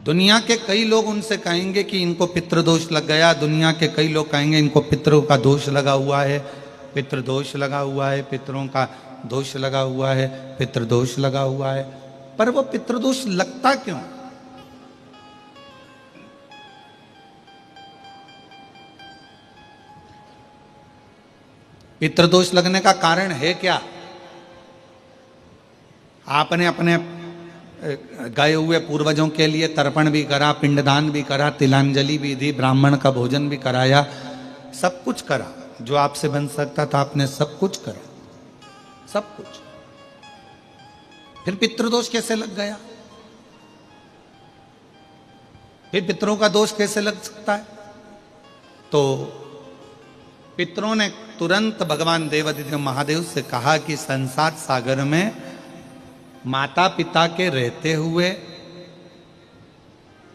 दुनिया के कई लोग उनसे कहेंगे कि इनको पितृदोष लग गया, दुनिया के कई लोग कहेंगे इनको पितरों का दोष लगा हुआ है, पितृदोष लगा हुआ है, पितरों का दोष लगा हुआ है, पितृदोष लगा हुआ है। पर वो पितृदोष लगता क्यों? पितृदोष लगने का कारण है क्या? आपने अपने गए हुए पूर्वजों के लिए तर्पण भी करा, पिंडदान भी करा, तिलांजलि भी दी, ब्राह्मण का भोजन भी कराया, सब कुछ करा जो आपसे बन सकता था, आपने सब कुछ करा, सब कुछ। फिर पितृदोष कैसे लग गया? फिर पितरों का दोष कैसे लग सकता है? तो पितरों ने तुरंत भगवान देवाधिदेव महादेव से कहा कि संसार सागर में माता पिता के रहते हुए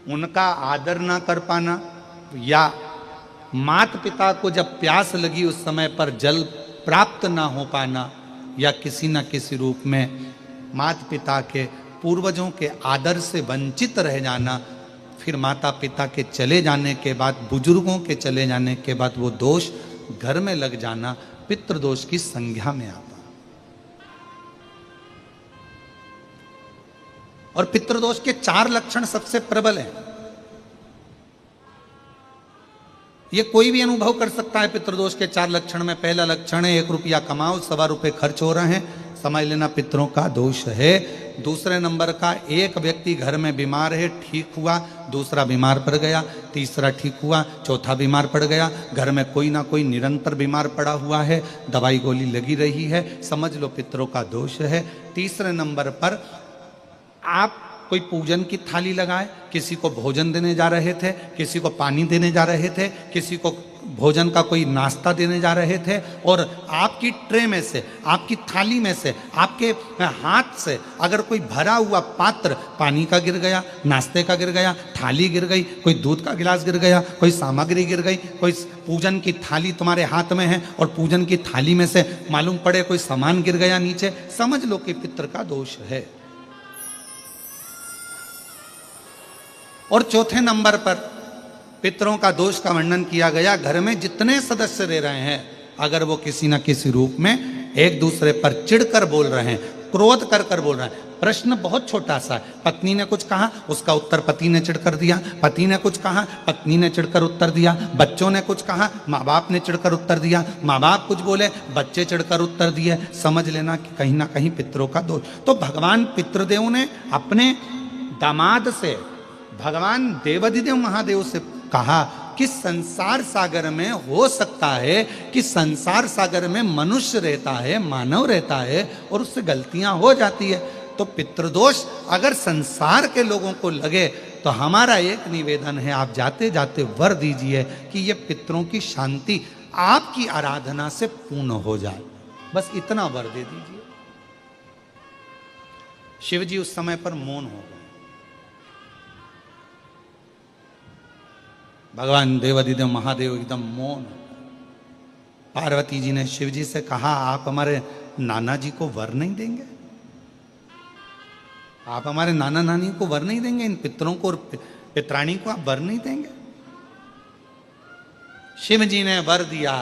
उनका आदर ना कर पाना, या माता पिता को जब प्यास लगी उस समय पर जल प्राप्त ना हो पाना, या किसी न किसी रूप में माता पिता के पूर्वजों के आदर से वंचित रह जाना, फिर माता पिता के चले जाने के बाद, बुजुर्गों के चले जाने के बाद वो दोष घर में लग जाना पितृदोष की संज्ञा में आता। और पितृदोष के 4 लक्षण सबसे प्रबल हैं। ये कोई भी अनुभव कर सकता है पितृदोष के 4 लक्षण में। पहला लक्षण है 1 रुपया कमाओ, 1.25 रुपये खर्च हो रहे हैं, समझ लेना पितरों का दोष है। दूसरे नंबर का, एक व्यक्ति घर में बीमार है, ठीक हुआ, दूसरा बीमार पड़ गया, तीसरा ठीक हुआ, चौथा बीमार पड़ गया, घर में कोई ना कोई निरंतर बीमार पड़ा हुआ है, दवाई गोली लगी रही है, समझ लो पितरों का दोष है। तीसरे नंबर पर आप कोई पूजन की थाली लगाए, किसी को भोजन देने जा रहे थे, किसी को पानी देने जा रहे थे, किसी को भोजन का कोई नाश्ता देने जा रहे थे, और आपकी ट्रे में से, आपकी थाली में से, आपके हाथ से अगर कोई भरा हुआ पात्र पानी का गिर गया, नाश्ते का गिर गया, थाली गिर गई, कोई दूध का गिलास गिर गया, कोई सामग्री गिर गई, कोई पूजन की थाली तुम्हारे हाथ में है और पूजन की थाली में से मालूम पड़े कोई सामान गिर गया नीचे, समझ लो कि पितृ का दोष है। और चौथे नंबर पर पितरों का दोष का वर्णन किया गया, घर में जितने सदस्य रह रहे हैं, अगर वो किसी न किसी रूप में एक दूसरे पर चिढ़कर बोल रहे हैं, क्रोध कर कर बोल रहे हैं। प्रश्न बहुत छोटा सा है, पत्नी ने कुछ कहा, उसका उत्तर पति ने चिढ़कर दिया, पति ने कुछ कहा, पत्नी ने चिढ़कर उत्तर दिया, बच्चों ने कुछ कहा, माँ बाप ने चिढ़कर उत्तर दिया, माँ बाप कुछ बोले, बच्चे चिढ़कर उत्तर दिए, समझ लेना कि कहीं ना कहीं पितरों का दोष। तो भगवान पितृदेव ने अपने दामाद से, भगवान देवाधिदेव महादेव से कहा कि संसार सागर में हो सकता है कि संसार सागर में मनुष्य रहता है, मानव रहता है, और उससे गलतियां हो जाती है। तो पितृदोष अगर संसार के लोगों को लगे तो हमारा एक निवेदन है, आप जाते जाते वर दीजिए कि ये पितरों की शांति आपकी आराधना से पूर्ण हो जाए, बस इतना वर दे दीजिए। शिव जी उस समय पर मौन हो गए। भगवान देवाधिदेव महादेव एकदम मौन। पार्वती जी ने शिव जी से कहा, आप हमारे नाना जी को वर नहीं देंगे? आप हमारे नाना नानी को वर नहीं देंगे? इन पितरों को और पितराणी को आप वर नहीं देंगे? शिव जी ने वर दिया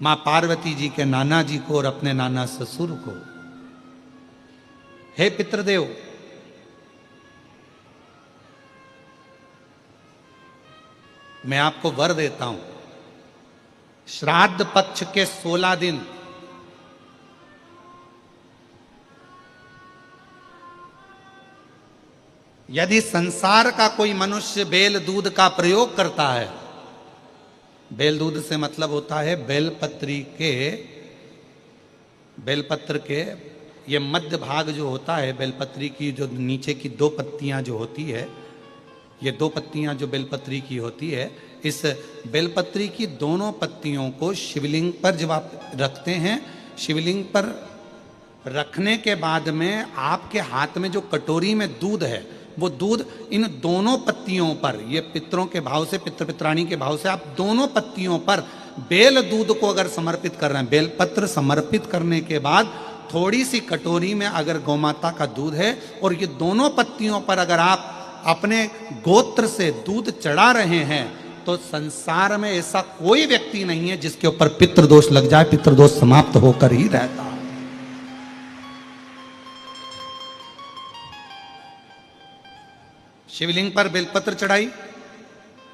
मां पार्वती जी के नाना जी को और अपने नाना ससुर को, हे पितृदेव, मैं आपको वर देता हूं, श्राद्ध पक्ष के 16 दिन यदि संसार का कोई मनुष्य बेल दूध का प्रयोग करता है, बेल दूध से मतलब होता है बेलपत्र के ये मध्य भाग जो होता है, बेलपत्री की जो नीचे की 2 पत्तियां जो होती है, ये 2 पत्तियां जो बेलपत्री की होती है, इस बेलपत्री की दोनों पत्तियों को शिवलिंग पर जब आप रखते हैं, शिवलिंग पर रखने के बाद में आपके हाथ में जो कटोरी में दूध है, वो दूध इन दोनों पत्तियों पर, ये पितरों के भाव से, पितृ पितराणी के भाव से, आप दोनों पत्तियों पर बेल दूध को अगर समर्पित कर रहे हैं, बेलपत्र समर्पित करने के बाद थोड़ी सी कटोरी में अगर गौमाता का दूध है और ये दोनों पत्तियों पर अगर आप अपने गोत्र से दूध चढ़ा रहे हैं, तो संसार में ऐसा कोई व्यक्ति नहीं है जिसके ऊपर पितृदोष लग जाए। पितृदोष समाप्त होकर ही रहता है। शिवलिंग पर बेलपत्र चढ़ाई,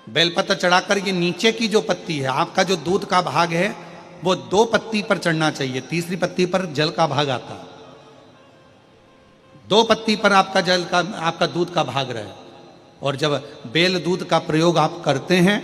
बेलपत्र चढ़ाकर ये नीचे की जो पत्ती है, आपका जो दूध का भाग है वो 2 पत्ती पर चढ़ना चाहिए, तीसरी पत्ती पर जल का भाग आता है। 2 पत्ती पर आपका दूध का भाग रहे। और जब बेल दूध का प्रयोग आप करते हैं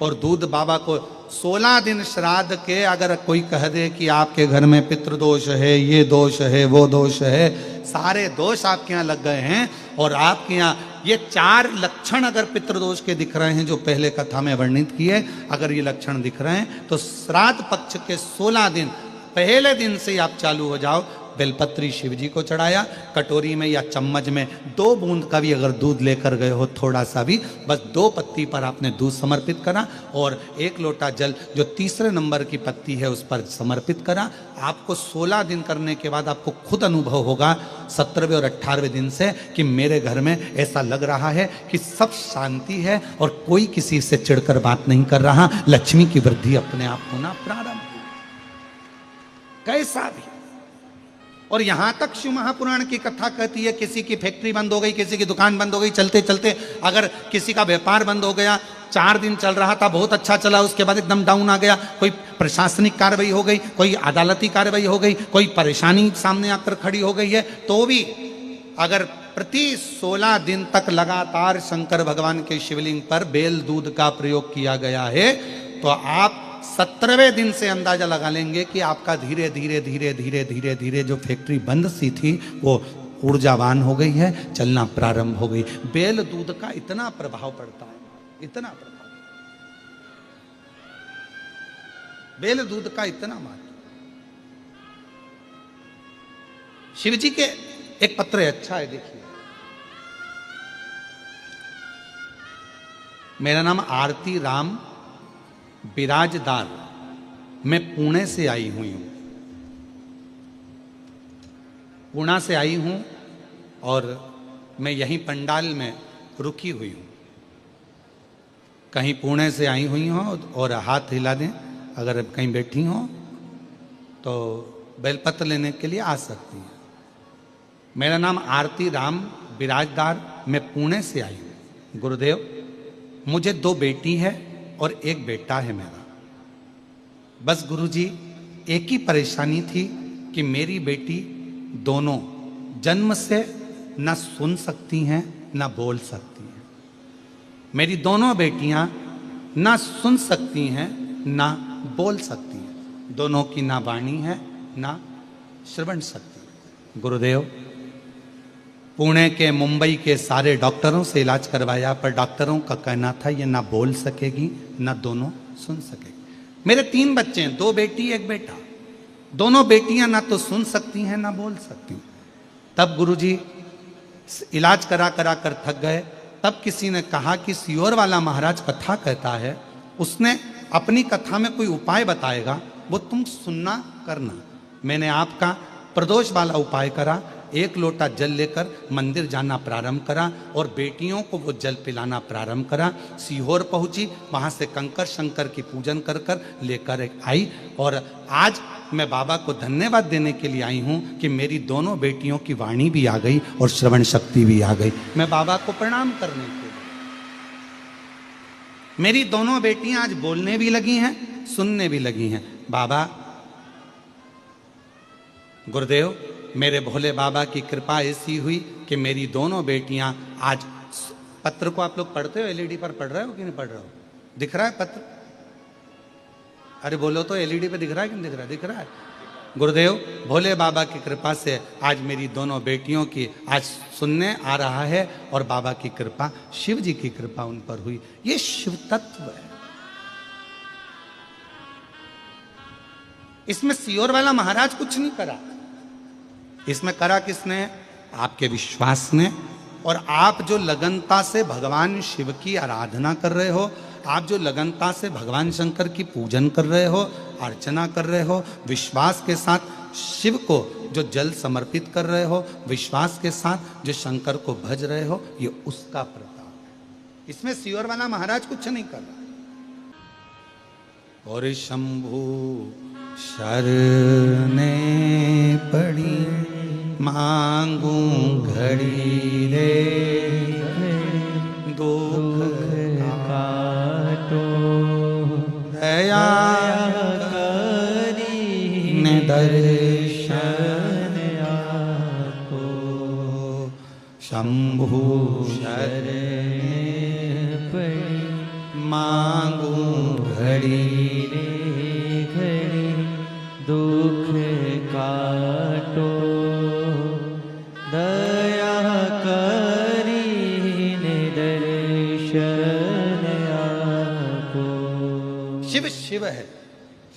और दूध बाबा को 16 दिन श्राद्ध के अगर कोई कह दे कि आपके घर में पितृदोष है, ये दोष है, वो दोष है, सारे दोष आपके यहाँ लग गए हैं, और आपके यहाँ ये 4 लक्षण अगर पितृदोष के दिख रहे हैं जो पहले कथा में वर्णित किए, अगर ये लक्षण दिख रहे हैं तो श्राद्ध पक्ष के 16 दिन पहले दिन से आप चालू हो जाओ। बेलपत्री शिव जी को चढ़ाया, कटोरी में या चम्मच में 2 बूंद का भी अगर दूध लेकर गए हो, थोड़ा सा भी, बस 2 पत्ती पर आपने दूध समर्पित करा और 1 लोटा जल जो तीसरे नंबर की पत्ती है उस पर समर्पित करा। आपको 16 दिन करने के बाद आपको खुद अनुभव होगा 17वें और 18वें दिन से कि मेरे घर में ऐसा लग रहा है कि सब शांति है और कोई किसी से चिढ़कर बात नहीं कर रहा। लक्ष्मी की वृद्धि अपने आप होना प्रारंभ कैसा भी। और यहां तक शिव महापुराण की कथा कहती है किसी की फैक्ट्री बंद हो गई, किसी की दुकान बंद हो गई, चलते चलते अगर किसी का व्यापार बंद हो गया, 4 दिन चल रहा था, बहुत अच्छा चला, उसके बाद एकदम डाउन आ गया, कोई प्रशासनिक कार्रवाई हो गई, कोई अदालती कार्रवाई हो गई, कोई परेशानी सामने आकर खड़ी हो गई है, तो भी अगर प्रति 16 दिन तक लगातार शंकर भगवान के शिवलिंग पर बेल दूध का प्रयोग किया गया है, तो आप 17वें दिन से अंदाजा लगा लेंगे कि आपका धीरे धीरे धीरे धीरे धीरे धीरे जो फैक्ट्री बंद सी थी वो ऊर्जावान हो गई है, चलना प्रारंभ हो गई। बेल दूध का इतना प्रभाव पड़ता है, इतना प्रभाव, बेल दूध का इतना महत्व। शिव जी के एक पत्र है, अच्छा है, देखिए। मेरा नाम आरती राम बिराजदार, मैं पुणे से आई हुई हूं, पुणे से आई हूं और मैं यहीं पंडाल में रुकी हुई हूं। कहीं पुणे से आई हुई हो और हाथ हिला दें, अगर कहीं बैठी हो तो बेलपत्र लेने के लिए आ सकती हैं। मेरा नाम आरती राम बिराजदार, मैं पुणे से आई हूं। गुरुदेव, मुझे 2 बेटी है और 1 बेटा है मेरा। बस गुरुजी, एक ही परेशानी थी कि मेरी बेटी दोनों जन्म से ना सुन सकती हैं ना बोल सकती हैं। मेरी दोनों बेटियां ना सुन सकती हैं ना बोल सकती हैं, दोनों की ना वाणी है ना श्रवण शक्ति। गुरुदेव, पुणे के, मुंबई के सारे डॉक्टरों से इलाज करवाया, पर डॉक्टरों का कहना था ये ना बोल सकेगी ना दोनों सुन सकेगी। मेरे 3 बच्चे हैं, 2 बेटी 1 बेटा, दोनों बेटियां ना तो सुन सकती हैं ना बोल सकती। तब गुरुजी इलाज करा करा कर थक गए। तब किसी ने कहा कि सियोर वाला महाराज कथा कहता है, उसने अपनी कथा में कोई उपाय बताएगा, वो तुम सुनना करना। मैंने आपका प्रदोष वाला उपाय करा, 1 लोटा जल लेकर मंदिर जाना प्रारंभ करा और बेटियों को वो जल पिलाना प्रारंभ करा। सीहोर पहुंची, वहां से कंकर शंकर की पूजन कर कर लेकर आई और आज मैं बाबा को धन्यवाद देने के लिए आई हूं कि मेरी दोनों बेटियों की वाणी भी आ गई और श्रवण शक्ति भी आ गई। मैं बाबा को प्रणाम करने के लिए, मेरी दोनों बेटियां आज बोलने भी लगी हैं, सुनने भी लगी हैं। बाबा, गुरुदेव, मेरे भोले बाबा की कृपा ऐसी हुई कि मेरी दोनों बेटियां आज, पत्र को आप लोग पढ़ते हो, एलईडी पर पढ़ रहे हो कि नहीं पढ़ रहे हो? दिख रहा है पत्र? अरे बोलो तो, एलईडी पे दिख रहा है कि नहीं दिख रहा है? दिख रहा है। गुरुदेव, भोले बाबा की कृपा से आज मेरी दोनों बेटियों की आज सुनने आ रहा है और बाबा की कृपा, शिव जी की कृपा उन पर हुई। ये शिव तत्व है। इसमें सियोर वाला महाराज कुछ नहीं करा, इसमें करा किसने? आपके विश्वास ने। और आप जो लगनता से भगवान शिव की आराधना कर रहे हो, आप जो लगनता से भगवान शंकर की पूजन कर रहे हो, अर्चना कर रहे हो, विश्वास के साथ शिव को जो जल समर्पित कर रहे हो, विश्वास के साथ जो शंकर को भज रहे हो, ये उसका प्रताप है। इसमें सियोर वाला महाराज कुछ नहीं कर रहा। और शंभु शरणे पड़ी मांगू घड़ी रे, दुख काटो दया करी दर्शन आपको। शंभु शरणे पड़ी मांगू घड़ी रे घड़ी, दुख काटो दया करी दर्शन आपको। शिव शिव है,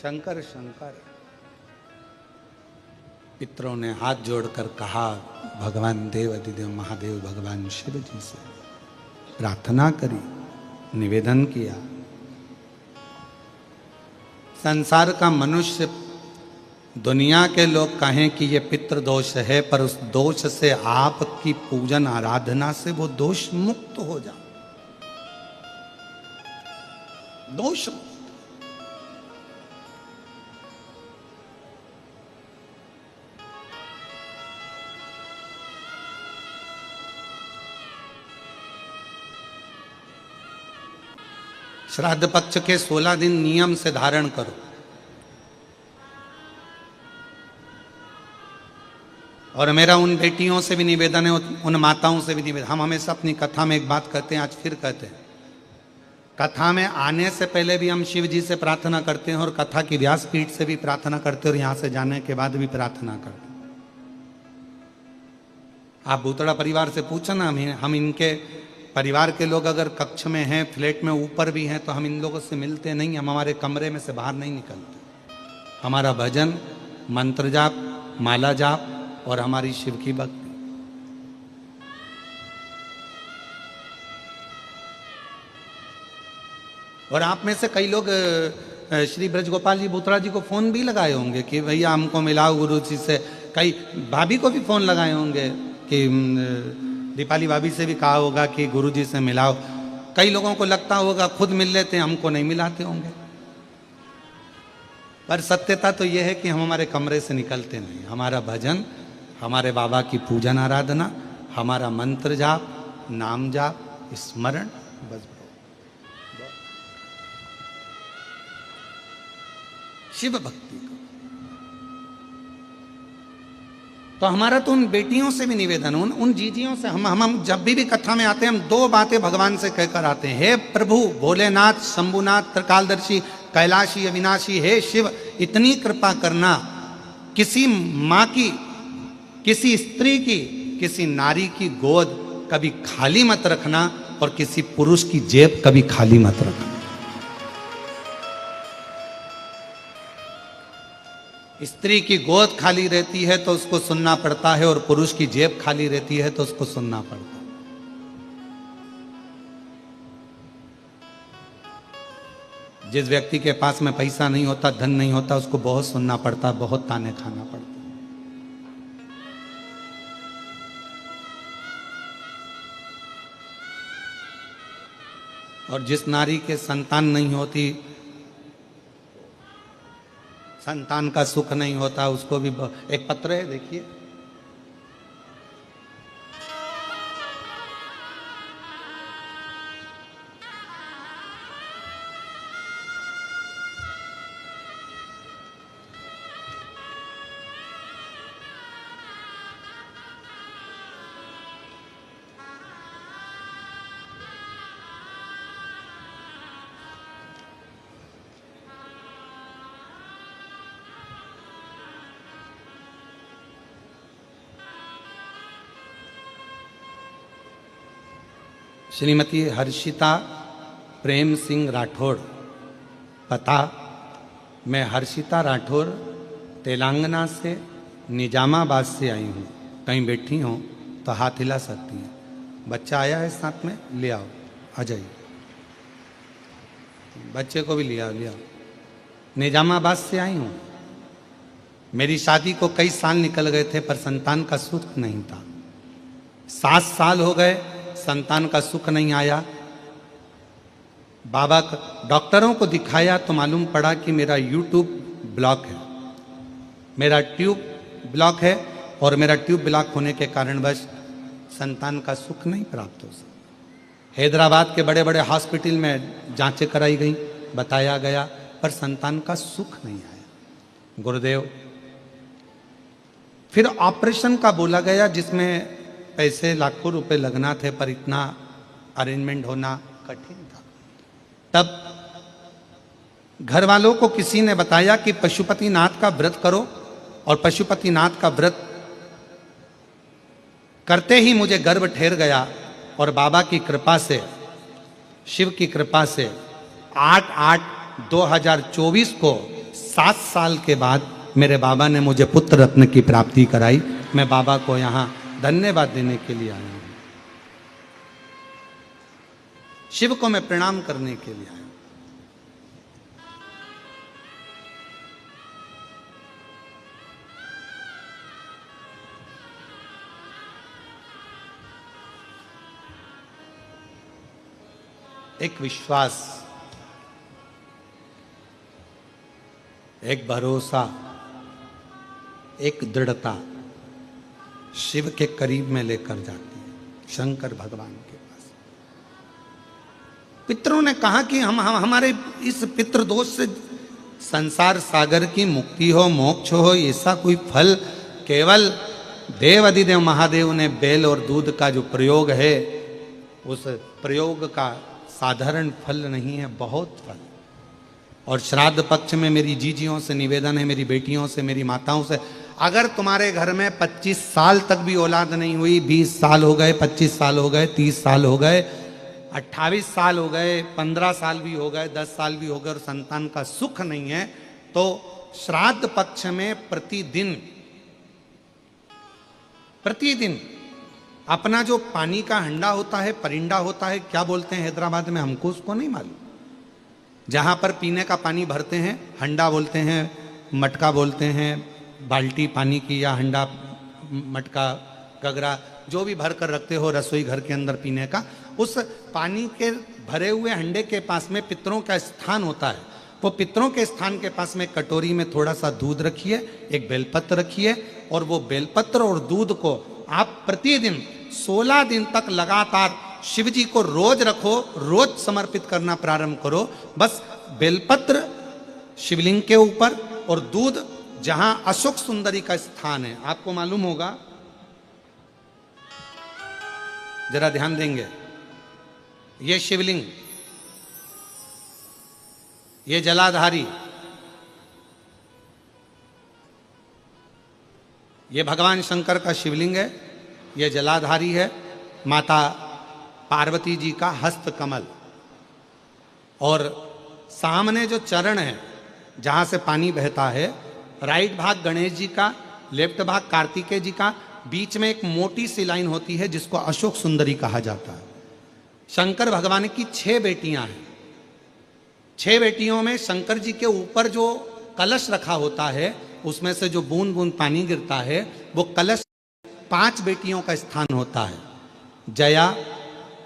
शंकर शंकर है। पितरों ने हाथ जोड़कर कहा, भगवान देव अधिदेव महादेव भगवान शिव जी से प्रार्थना करी, निवेदन किया। संसार का मनुष्य, दुनिया के लोग कहें कि ये पितृ दोष है, पर उस दोष से आपकी पूजन आराधना से वो दोष मुक्त हो जा, दोष मुक्त। श्राद्ध पक्ष के 16 दिन नियम से धारण करो। और मेरा उन बेटियों से भी निवेदन है, उन माताओं से भी निवेदन। हम हमेशा अपनी कथा में एक बात कहते हैं, आज फिर कहते हैं, कथा में आने से पहले भी हम शिव जी से प्रार्थना करते हैं, और कथा की व्यासपीठ से भी प्रार्थना करते हैं, और यहां से जाने के बाद भी प्रार्थना करते हैं। आप भूतड़ा परिवार से पूछना, हम इनके परिवार के लोग अगर कक्ष में हैं, फ्लैट में ऊपर भी हैं, तो हम इन लोगों से मिलते नहीं, हम हमारे कमरे में से बाहर नहीं निकलते। हमारा भजन, मंत्र जाप, माला जाप और हमारी शिव की भक्ति। और आप में से कई लोग श्री ब्रजगोपाल जी भूतड़ा जी को फोन भी लगाए होंगे कि भैया हमको मिलाओ गुरु जी से। कई भाभी को भी फोन लगाए होंगे कि दीपाली भाभी से भी कहा होगा कि गुरुजी से मिलाओ। कई लोगों को लगता होगा खुद मिल लेते हैं, हमको नहीं मिलाते होंगे। पर सत्यता तो यह है कि हम हमारे कमरे से निकलते नहीं। हमारा भजन, हमारे बाबा की पूजन आराधना, हमारा मंत्र जाप, नाम जाप, स्मरण, बस शिव भक्ति को। तो हमारा तो उन बेटियों से भी निवेदन, उन जीजियों से, हम जब भी कथा में आते हैं, हम 2 बातें भगवान से कहकर आते हैं। हे प्रभु भोलेनाथ, शंभुनाथ, त्रिकालदर्शी, कैलाशी, अविनाशी, हे शिव, इतनी कृपा करना, किसी माँ की, किसी स्त्री की, किसी नारी की गोद कभी खाली मत रखना, और किसी पुरुष की जेब कभी खाली मत रखना। स्त्री की गोद खाली रहती है तो उसको सुनना पड़ता है, और पुरुष की जेब खाली रहती है तो उसको सुनना पड़ता है। जिस व्यक्ति के पास में पैसा नहीं होता, धन नहीं होता, उसको बहुत सुनना पड़ता, बहुत ताने खाना पड़ता। और जिस नारी के संतान नहीं होती, संतान का सुख नहीं होता, उसको भी एक पत्र है, देखिए, श्रीमती हर्षिता प्रेम सिंह राठौड़। पता, मैं हर्षिता राठौड़ तेलंगाना से निजामाबाद से आई हूँ। कहीं बैठी हो तो हाथ हिला सकती हैं। बच्चा आया है साथ में, ले आओ, आ जाइए, बच्चे को भी ले आओ, ले आओ। निजामाबाद से आई हूँ। मेरी शादी को कई साल निकल गए थे पर संतान का सुख नहीं था। 7 साल हो गए, संतान का सुख नहीं आया। बाबा डॉक्टरों को दिखाया तो मालूम पड़ा कि मेरा यूट्यूब ब्लॉक है, मेरा ट्यूब ब्लॉक है, और मेरा ट्यूब ब्लॉक होने के कारण बस संतान का सुख नहीं प्राप्त हो सका। हैदराबाद के बड़े बड़े हॉस्पिटल में जांचें कराई गई, बताया गया, पर संतान का सुख नहीं आया। गुरुदेव, फिर ऑपरेशन का बोला गया जिसमें पैसे लाखों रुपए लगना थे, पर इतना अरेंजमेंट होना कठिन था। तब घर वालों को किसी ने बताया कि पशुपतिनाथ का व्रत करो, और पशुपतिनाथ का व्रत करते ही मुझे गर्भ ठहर गया, और बाबा की कृपा से, शिव की कृपा से 8/8/2024 को 7 साल के बाद मेरे बाबा ने मुझे पुत्र रत्न की प्राप्ति कराई। मैं बाबा को यहाँ धन्यवाद देने के लिए आया हूँ, शिव को मैं प्रणाम करने के लिए आया हूँ। एक विश्वास, एक भरोसा, एक दृढ़ता शिव के करीब में लेकर जाती है, शंकर भगवान के पास। पितरों ने कहा कि हम हमारे इस पितृ दोष से संसार सागर की मुक्ति हो, मोक्ष हो, ऐसा कोई फल केवल देव अधिदेव महादेव ने बेल और दूध का जो प्रयोग है, उस प्रयोग का साधारण फल नहीं है, बहुत फल। और श्राद्ध पक्ष में मेरी जीजियों से निवेदन है, मेरी बेटियों से, मेरी माताओं से, अगर तुम्हारे घर में 25 साल तक भी औलाद नहीं हुई, 20 साल हो गए, 25 साल हो गए, 30 साल हो गए, 28 साल हो गए, 15 साल भी हो गए, 10 साल भी हो गए, और संतान का सुख नहीं है, तो श्राद्ध पक्ष में प्रतिदिन अपना जो पानी का हंडा होता है, परिंडा होता है, क्या बोलते हैं हैदराबाद में, हमको उसको नहीं मालूम, जहां पर पीने का पानी भरते हैं, हंडा बोलते हैं, मटका बोलते हैं, बाल्टी पानी की या हंडा, मटका, गगरा, जो भी भर कर रखते हो रसोई घर के अंदर पीने का, उस पानी के भरे हुए हंडे के पास में पितरों का स्थान होता है। वो पितरों के स्थान के पास में कटोरी में थोड़ा सा दूध रखिए, एक बेलपत्र रखिए, और वो बेलपत्र और दूध को आप प्रतिदिन 16 दिन तक लगातार शिव जी को रोज रखो, रोज समर्पित करना प्रारंभ करो। बस बेलपत्र शिवलिंग के ऊपर और दूध जहां अशोक सुंदरी का स्थान है, आपको मालूम होगा, जरा ध्यान देंगे, ये शिवलिंग, ये जलाधारी, ये भगवान शंकर का शिवलिंग है, ये जलाधारी है, माता पार्वती जी का हस्त कमल, और सामने जो चरण है जहां से पानी बहता है, राइट भाग गणेश जी का, लेफ्ट भाग कार्तिकेय जी का, बीच में एक मोटी सी लाइन होती है जिसको अशोक सुंदरी कहा जाता है। शंकर भगवान की 6 बेटियां हैं। 6 बेटियों में शंकर जी के ऊपर जो कलश रखा होता है, उसमें से जो बूंद बूंद पानी गिरता है, वो कलश 5 बेटियों का स्थान होता है, जया,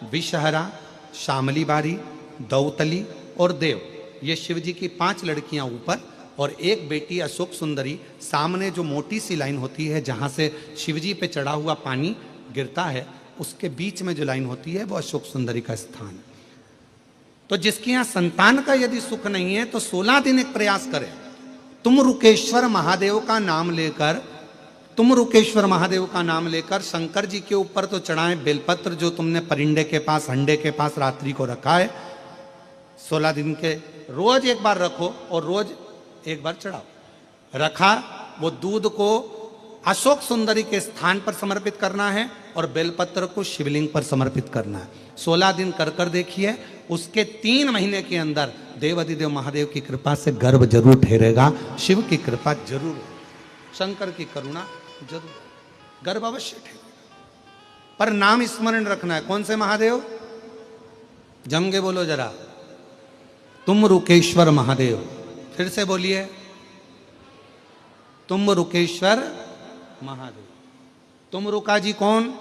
विषहरा, शामली बारी, दौतली और देव। ये शिव जी की 5 लड़कियां ऊपर, और एक बेटी अशोक सुंदरी, सामने जो मोटी सी लाइन होती है जहां से शिव जी पे चढ़ा हुआ पानी गिरता है, उसके बीच में जो लाइन होती है वो अशोक सुंदरी का स्थान। तो जिसके यहां संतान का यदि सुख नहीं है तो 16 दिन एक प्रयास करें, तुम रुकेश्वर महादेव का नाम लेकर, तुम रुकेश्वर महादेव का नाम लेकर शंकर जी के ऊपर तो चढ़ाएं बेलपत्र जो तुमने परिंडे के पास, हंडे के पास रात्रि को रखा है, 16 दिन के रोज एक बार रखो और रोज एक बार चढ़ाओ। रखा, वो दूध को अशोक सुंदरी के स्थान पर समर्पित करना है और बेलपत्र को शिवलिंग पर समर्पित करना है। 16 दिन कर देखिए, उसके 3 महीने के अंदर देवाधिदेव महादेव की कृपा से गर्भ जरूर ठहरेगा, शिव की कृपा जरूर, शंकर की करुणा जरूर, गर्भ अवश्य ठहरेगा। पर नाम स्मरण रखना है, कौन से महादेव? जम के बोलो जरा, तुम रुकेश्वर महादेव। फिर से बोलिए, तुम रुकेश्वर महादेव। तुम रुका जी कौन?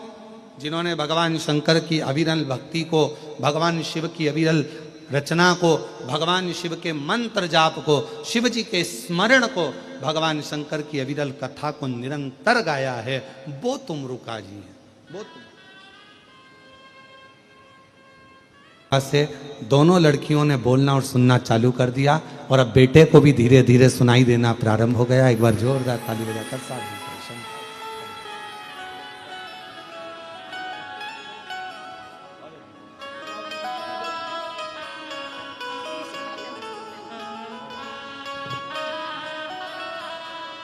जिन्होंने भगवान शंकर की अविरल भक्ति को, भगवान शिव की अविरल रचना को, भगवान शिव के मंत्र जाप को, शिव जी के स्मरण को, भगवान शंकर की अविरल कथा को निरंतर गाया है, वो तुम रुका जी है। वो तुम से दोनों लड़कियों ने बोलना और सुनना चालू कर दिया और अब बेटे को भी धीरे धीरे सुनाई देना प्रारंभ हो गया। एक बार जोरदार ताली बजाकर साथ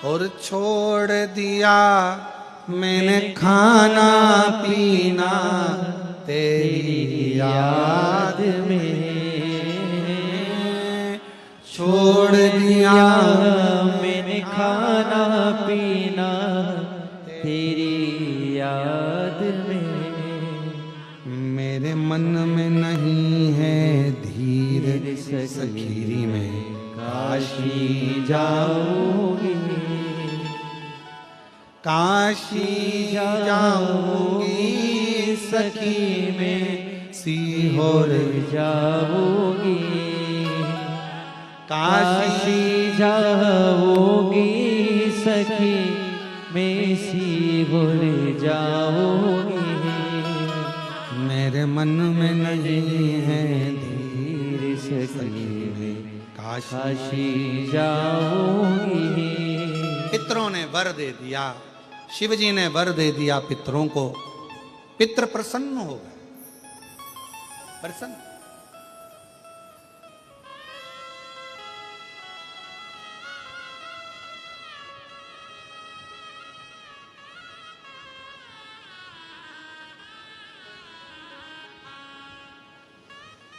और छोड़ दिया मैंने खाना पीना तेरी याद में, छोड़ दिया मैंने खाना पीना तेरी याद में, मेरे मन में नहीं है धीर सखीरी में काशी जाऊंगी, काशी जाऊंगी सखी में सीहोर जाऊंगी, काशी जाऊंगी सखी में सीहोर जाऊंगी, मेरे मन में नहीं है धीर सखी में काशी जाऊंगी। पितरों ने वर दे दिया, शिव जी ने वर दे दिया पितरों को। पितृ प्रसन्न हो गए, प्रसन्न।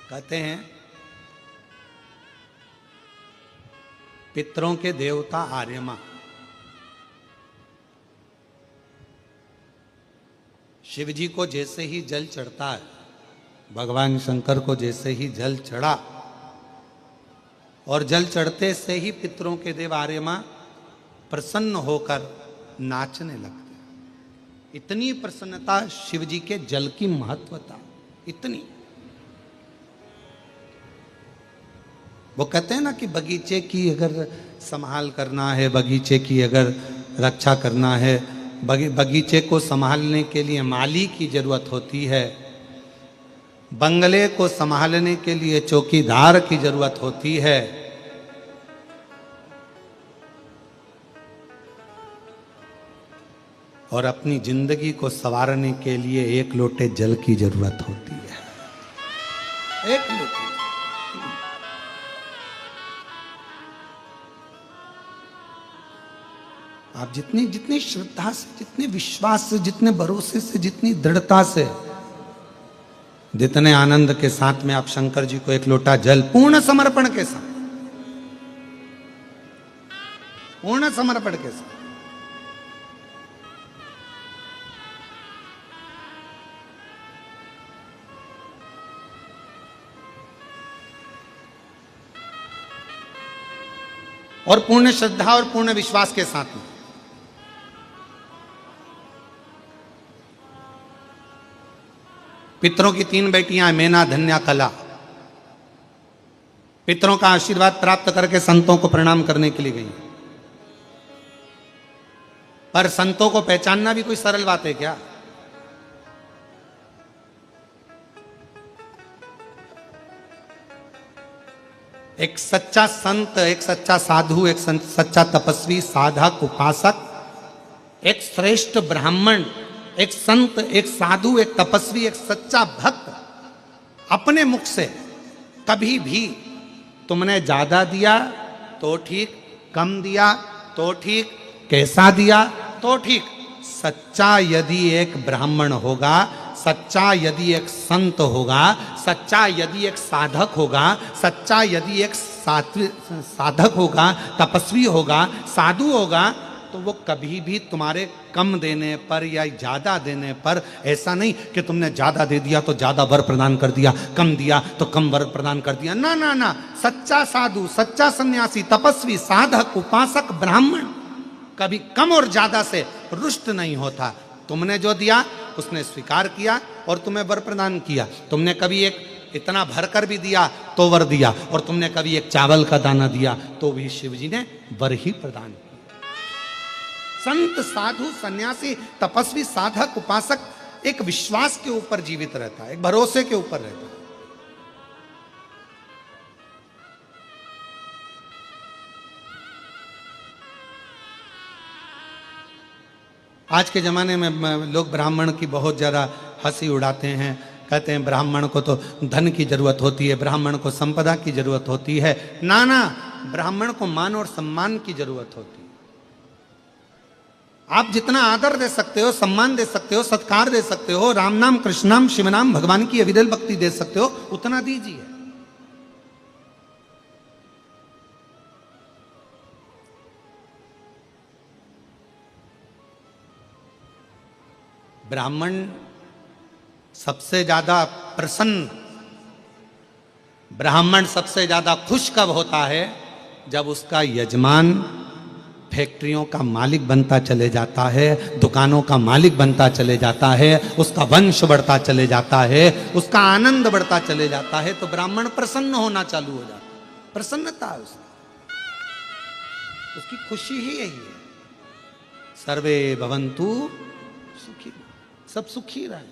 कहते हैं पितरों के देवता आर्यमा शिव जी को जैसे ही जल चढ़ता है, भगवान शंकर को जैसे ही जल चढ़ा और जल चढ़ते से ही पितरों के देव आर्यमा प्रसन्न होकर नाचने लगते। इतनी प्रसन्नता शिव जी के जल की महत्वता, इतनी। वो कहते हैं ना कि बगीचे की अगर संभाल करना है, बगीचे की अगर रक्षा करना है, बगीचे को संभालने के लिए माली की जरूरत होती है, बंगले को संभालने के लिए चौकीदार की जरूरत होती है, और अपनी जिंदगी को संवारने के लिए एक लोटे जल की जरूरत होती है। एक लोटे। आप जितनी जितनी श्रद्धा से, जितने विश्वास से, जितने भरोसे से, जितनी दृढ़ता से, जितने आनंद के साथ में आप शंकर जी को एक लोटा जल पूर्ण समर्पण के साथ, पूर्ण समर्पण के साथ और पूर्ण श्रद्धा और पूर्ण विश्वास के साथ में पितरों की 3 बेटियां मैना, धन्या, कला, पितरों का आशीर्वाद प्राप्त करके संतों को प्रणाम करने के लिए गई। पर संतों को पहचानना भी कोई सरल बात है क्या? एक सच्चा संत, एक सच्चा साधु, एक सच्चा तपस्वी, साधक, उपासक, एक श्रेष्ठ ब्राह्मण, एक संत, एक साधु, एक तपस्वी, एक सच्चा भक्त अपने मुख से कभी भी तुमने ज्यादा दिया तो ठीक, कम दिया तो ठीक, कैसा दिया तो ठीक, सच्चा यदि एक ब्राह्मण होगा, सच्चा यदि एक संत होगा, सच्चा यदि एक साधक होगा, सच्चा यदि एक साधक होगा, तपस्वी होगा, साधु होगा, तो वो कभी भी तुम्हारे कम देने पर या ज्यादा देने पर ऐसा नहीं कि तुमने ज्यादा दे दिया तो ज्यादा वर प्रदान कर दिया, कम दिया तो कम वर प्रदान कर दिया। ना ना ना, सच्चा साधु, सच्चा सन्यासी, तपस्वी, साधक, उपासक, ब्राह्मण कभी कम और ज्यादा से रुष्ट नहीं होता। तुमने जो दिया उसने स्वीकार किया और तुम्हें वर प्रदान किया। तुमने कभी एक इतना भरकर भी दिया तो वर दिया, और तुमने कभी एक चावल का दाना दिया तो भी शिव जी ने वर ही प्रदान किया। संत, साधु, सन्यासी, तपस्वी, साधक, उपासक एक विश्वास के ऊपर जीवित रहता है, एक भरोसे के ऊपर रहता है। आज के ज़माने में लोग ब्राह्मण की बहुत ज़्यादा हंसी उड़ाते हैं, कहते हैं ब्राह्मण को तो धन की जरूरत होती है, ब्राह्मण को संपदा की जरूरत होती है। ना ना, ब्राह्मण को मान और सम्मान की जरूरत होती है। आप जितना आदर दे सकते हो, सम्मान दे सकते हो, सत्कार दे सकते हो, राम नाम, कृष्ण नाम, शिव नाम, भगवान की अविरल भक्ति दे सकते हो, उतना दीजिए। ब्राह्मण सबसे ज्यादा प्रसन्न, ब्राह्मण सबसे ज्यादा खुश कब होता है? जब उसका यजमान फैक्ट्रियों का मालिक बनता चले जाता है, दुकानों का मालिक बनता चले जाता है, उसका वंश बढ़ता चले जाता है, उसका आनंद बढ़ता चले जाता है, तो ब्राह्मण प्रसन्न होना चालू हो जाता है। प्रसन्नता है उसकी खुशी ही यही है। सर्वे भवन्तु सुखी, सब सुखी रहे।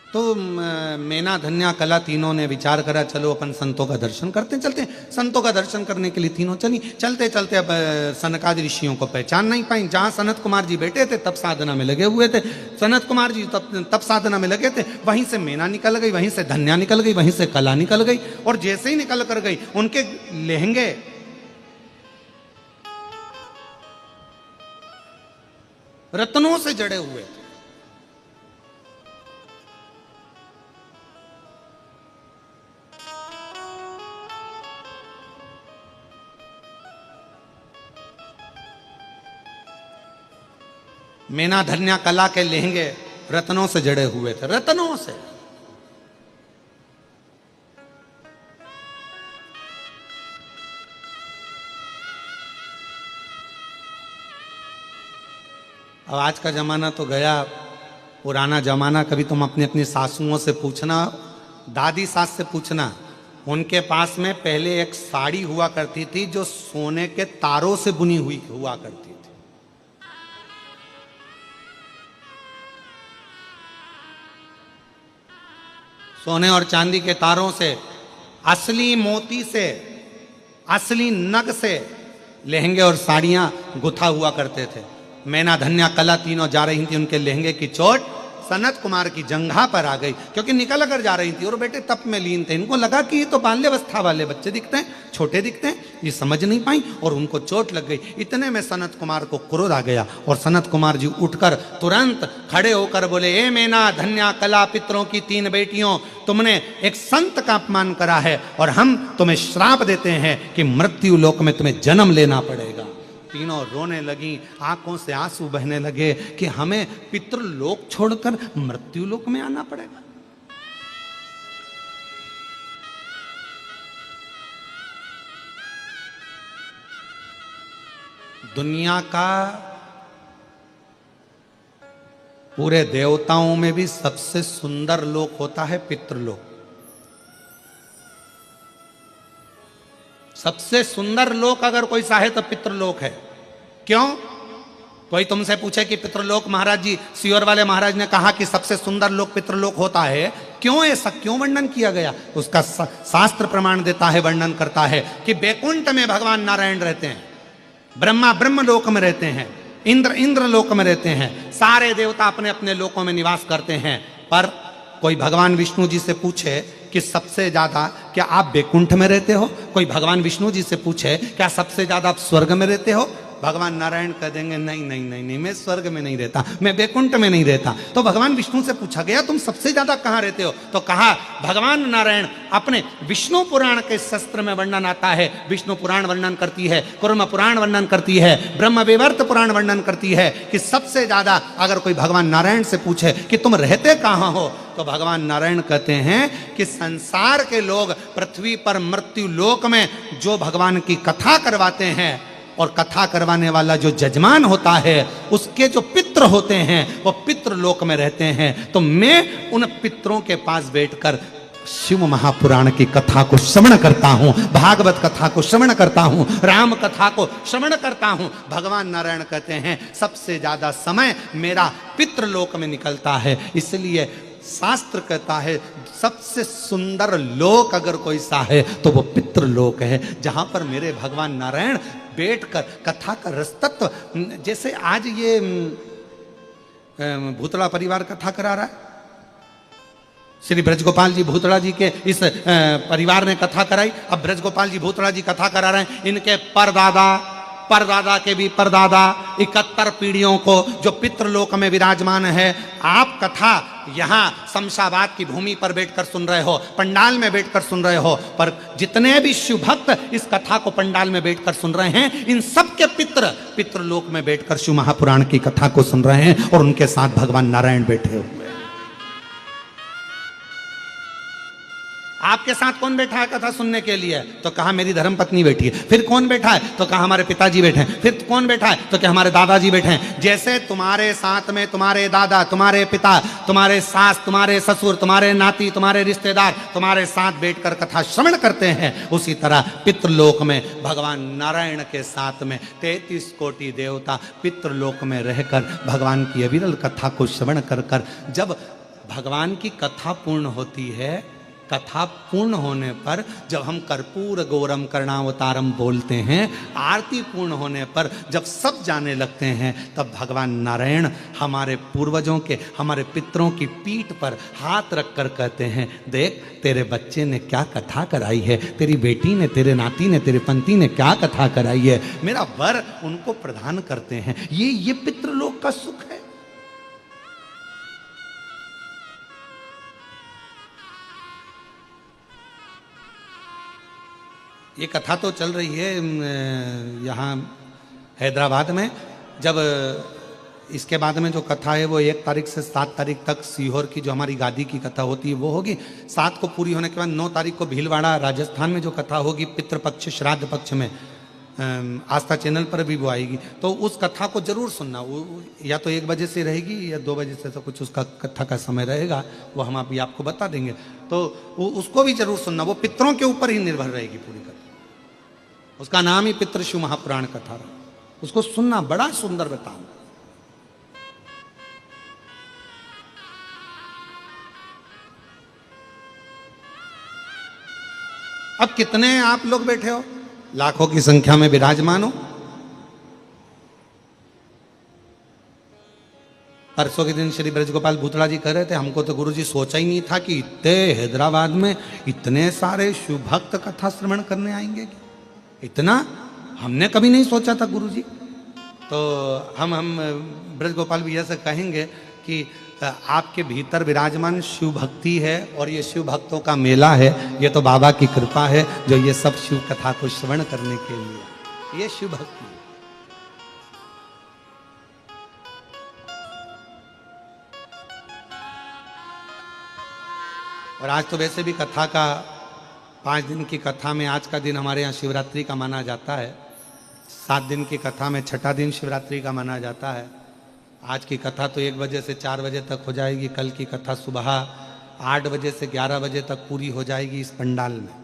तो मेना, धन्या, कला तीनों ने विचार करा, चलो अपन संतों का दर्शन करते चलते हैं। संतों का दर्शन करने के लिए तीनों चली। चलते चलते अब सनकादि ऋषियों को पहचान नहीं पाई। जहां सनत कुमार जी बैठे थे तब साधना में लगे हुए थे, सनत कुमार जी तब साधना में लगे थे, वहीं से मेना निकल गई, वहीं से धन्या निकल गई, वहीं से कला निकल गई। और जैसे ही निकल कर गई, उनके लहंगे रत्नों से जड़े हुए थे। मेना, धन्या, कला के लहंगे रत्नों से जड़े हुए थे, रत्नों से। अब आज का जमाना तो गया, पुराना जमाना। कभी तुम अपनी अपनी सासुओं से पूछना, दादी सास से पूछना, उनके पास में पहले एक साड़ी हुआ करती थी जो सोने के तारों से बुनी हुई हुआ करती थी। सोने और चांदी के तारों से, असली मोती से, असली नग से लहंगे और साड़ियां गुथा हुआ करते थे। मैना, धन्या, कला तीनों जा रही थी, उनके लहंगे की चोट सनत कुमार की जंघा पर आ गई, क्योंकि निकल कर जा रही थी और बेटे तप में लीन थे। इनको लगा कि ये तो बाल्यावस्था वाले बच्चे दिखते हैं, छोटे दिखते हैं, ये समझ नहीं पाई और उनको चोट लग गई। इतने में सनत कुमार को क्रोध आ गया और सनत कुमार जी उठकर तुरंत खड़े होकर बोले, ए मैना, धन्या, कला, पितरों की तीन बेटियों, तुमने एक संत का अपमान करा है और हम तुम्हें श्राप देते हैं कि मृत्यु लोक में तुम्हें जन्म लेना पड़ेगा। तीनों रोने लगी, आंखों से आंसू बहने लगे कि हमें पितृलोक छोड़कर मृत्युलोक में आना पड़ेगा। दुनिया का पूरे देवताओं में भी सबसे सुंदर लोक होता है पितृलोक। सबसे सुंदर लोक अगर कोई चाहे तो पितृलोक है। क्यों? कोई तुमसे पूछे कि पितृलोक, महाराज जी सियोर वाले महाराज ने कहा कि सबसे सुंदर लोक पितृलोक होता है, क्यों ऐसा क्यों वर्णन किया गया? उसका शास्त्र प्रमाण देता है, वर्णन करता है कि बैकुंठ में भगवान नारायण रहते हैं, ब्रह्मा ब्रह्म लोक में रहते हैं, इंद्र इंद्र लोक में रहते हैं, सारे देवता अपने अपने लोकों में निवास करते हैं। पर कोई भगवान विष्णु जी से पूछे कि सबसे ज्यादा क्या आप बैकुंठ में रहते हो? कोई भगवान विष्णु जी से पूछे क्या सबसे ज्यादा आप स्वर्ग में रहते हो? भगवान नारायण कह देंगे नहीं नहीं नहीं नहीं, मैं स्वर्ग में नहीं रहता, मैं बैकुंठ में नहीं रहता। तो भगवान विष्णु से पूछा गया तुम सबसे ज्यादा कहां रहते हो? तो कहा भगवान नारायण अपने विष्णु पुराण के शस्त्र में वर्णन आता है, विष्णु पुराण वर्णन करती है, कुर्म पुराण वर्णन करती है, ब्रह्म विवर्त पुराण वर्णन करती है कि सबसे ज्यादा अगर कोई भगवान नारायण से पूछे कि तुम रहते कहां हो, तो भगवान नारायण कहते हैं कि संसार के लोग पृथ्वी पर मृत्यु लोक में जो भगवान की कथा करवाते हैं और कथा करवाने वाला जो जजमान होता है उसके जो पितृ होते हैं वो पितृ लोक में रहते हैं। तो मैं उन पितरों के पास बैठकर शिव महापुराण की कथा को श्रवण करता हूं, भागवत कथा को श्रवण करता हूं, राम कथा को श्रवण करता हूं। भगवान नारायण कहते हैं सबसे ज्यादा समय मेरा पितृलोक में निकलता है। इसलिए शास्त्र कहता है सबसे सुंदर लोक अगर कोई सा है तो वो पितृलोक है, जहां पर मेरे भगवान नारायण बैठकर कथा का रसतत्व, जैसे आज ये भूतड़ा परिवार कथा करा रहा है, श्री ब्रजगोपाल जी भूतड़ा जी के इस परिवार ने कथा कराई। अब ब्रजगोपाल जी भूतड़ा जी कथा करा रहे हैं, इनके परदादा के भी परदादा 71 पीढ़ियों को जो पितृलोक में विराजमान है। आप कथा यहाँ शमशाबाद की भूमि पर बैठकर सुन रहे हो, पंडाल में बैठकर सुन रहे हो, पर जितने भी शिव भक्त इस कथा को पंडाल में बैठकर सुन रहे हैं इन सबके पितृलोक में बैठकर शिव महापुराण की कथा को सुन रहे हैं और उनके साथ भगवान नारायण बैठे हुए। आपके साथ कौन बैठा है कथा सुनने के लिए? तो कहा मेरी धर्मपत्नी बैठी है। फिर कौन बैठा है? तो कहा हमारे पिताजी बैठे हैं। फिर कौन बैठा है? तो क्या हमारे दादाजी बैठे हैं। जैसे तुम्हारे साथ में तुम्हारे दादा, तुम्हारे पिता, तुम्हारे सास, तुम्हारे ससुर, तुम्हारे नाती, तुम्हारे रिश्तेदार तुम्हारे साथ बैठकर कथा श्रवण करते हैं, उसी तरह पितृलोक में भगवान नारायण के साथ में 33 कोटि देवता पितृलोक में रहकर भगवान की अविरल कथा को श्रवण कर कर जब भगवान की कथा पूर्ण होती है, कथा पूर्ण होने पर जब हम कर्पूर गौरम कर्णावतारम बोलते हैं, आरती पूर्ण होने पर जब सब जाने लगते हैं, तब भगवान नारायण हमारे पूर्वजों के, हमारे पितरों की पीठ पर हाथ रखकर कहते हैं देख तेरे बच्चे ने क्या कथा कराई है, तेरी बेटी ने, तेरे नाती ने, तेरे पंती ने क्या कथा कराई है, मेरा वर उनको प्रदान करते हैं। ये पितृलोक का सुख है। ये कथा तो चल रही है यहाँ हैदराबाद में। जब इसके बाद में जो कथा है वो 1 तारीख से 7 तारीख तक सीहोर की जो हमारी गादी की कथा होती है वो होगी। 7 को पूरी होने के बाद 9 तारीख को भीलवाड़ा राजस्थान में जो कथा होगी पितृपक्ष श्राद्ध पक्ष में, आस्था चैनल पर भी वो आएगी। तो उस कथा को जरूर सुनना। वो या तो 1 बजे से रहेगी या 2 बजे से, तो कुछ उसका कथा का समय रहेगा, वो हम अभी आपको बता देंगे। तो उसको भी जरूर सुनना। वो पितरों के ऊपर ही निर्भर रहेगी पूरी कथा। उसका नाम ही पितृ शिव महापुराण कथा रहा। उसको सुनना, बड़ा सुंदर बताऊं। अब कितने आप लोग बैठे हो? लाखों की संख्या में विराजमान हो। परसों के दिन श्री ब्रजगोपाल भूतड़ा जी कह रहे थे हमको तो गुरुजी सोचा ही नहीं था कि इतने हैदराबाद में इतने सारे शिव भक्त कथा श्रवण करने आएंगे। इतना हमने कभी नहीं सोचा था गुरुजी। तो हम ब्रजगोपाल भैया से कहेंगे कि आपके भीतर विराजमान शिव भक्ति है और ये शिव भक्तों का मेला है। ये तो बाबा की कृपा है जो ये सब शिव कथा को श्रवण करने के लिए, ये शिव भक्ति है। और आज तो वैसे भी कथा का 5 दिन की कथा में आज का दिन हमारे यहाँ शिवरात्रि का माना जाता है। 7 दिन की कथा में छठा दिन शिवरात्रि का माना जाता है। आज की कथा तो 1 बजे से 4 बजे तक हो जाएगी। कल की कथा सुबह 8 बजे से 11 बजे तक पूरी हो जाएगी इस पंडाल में,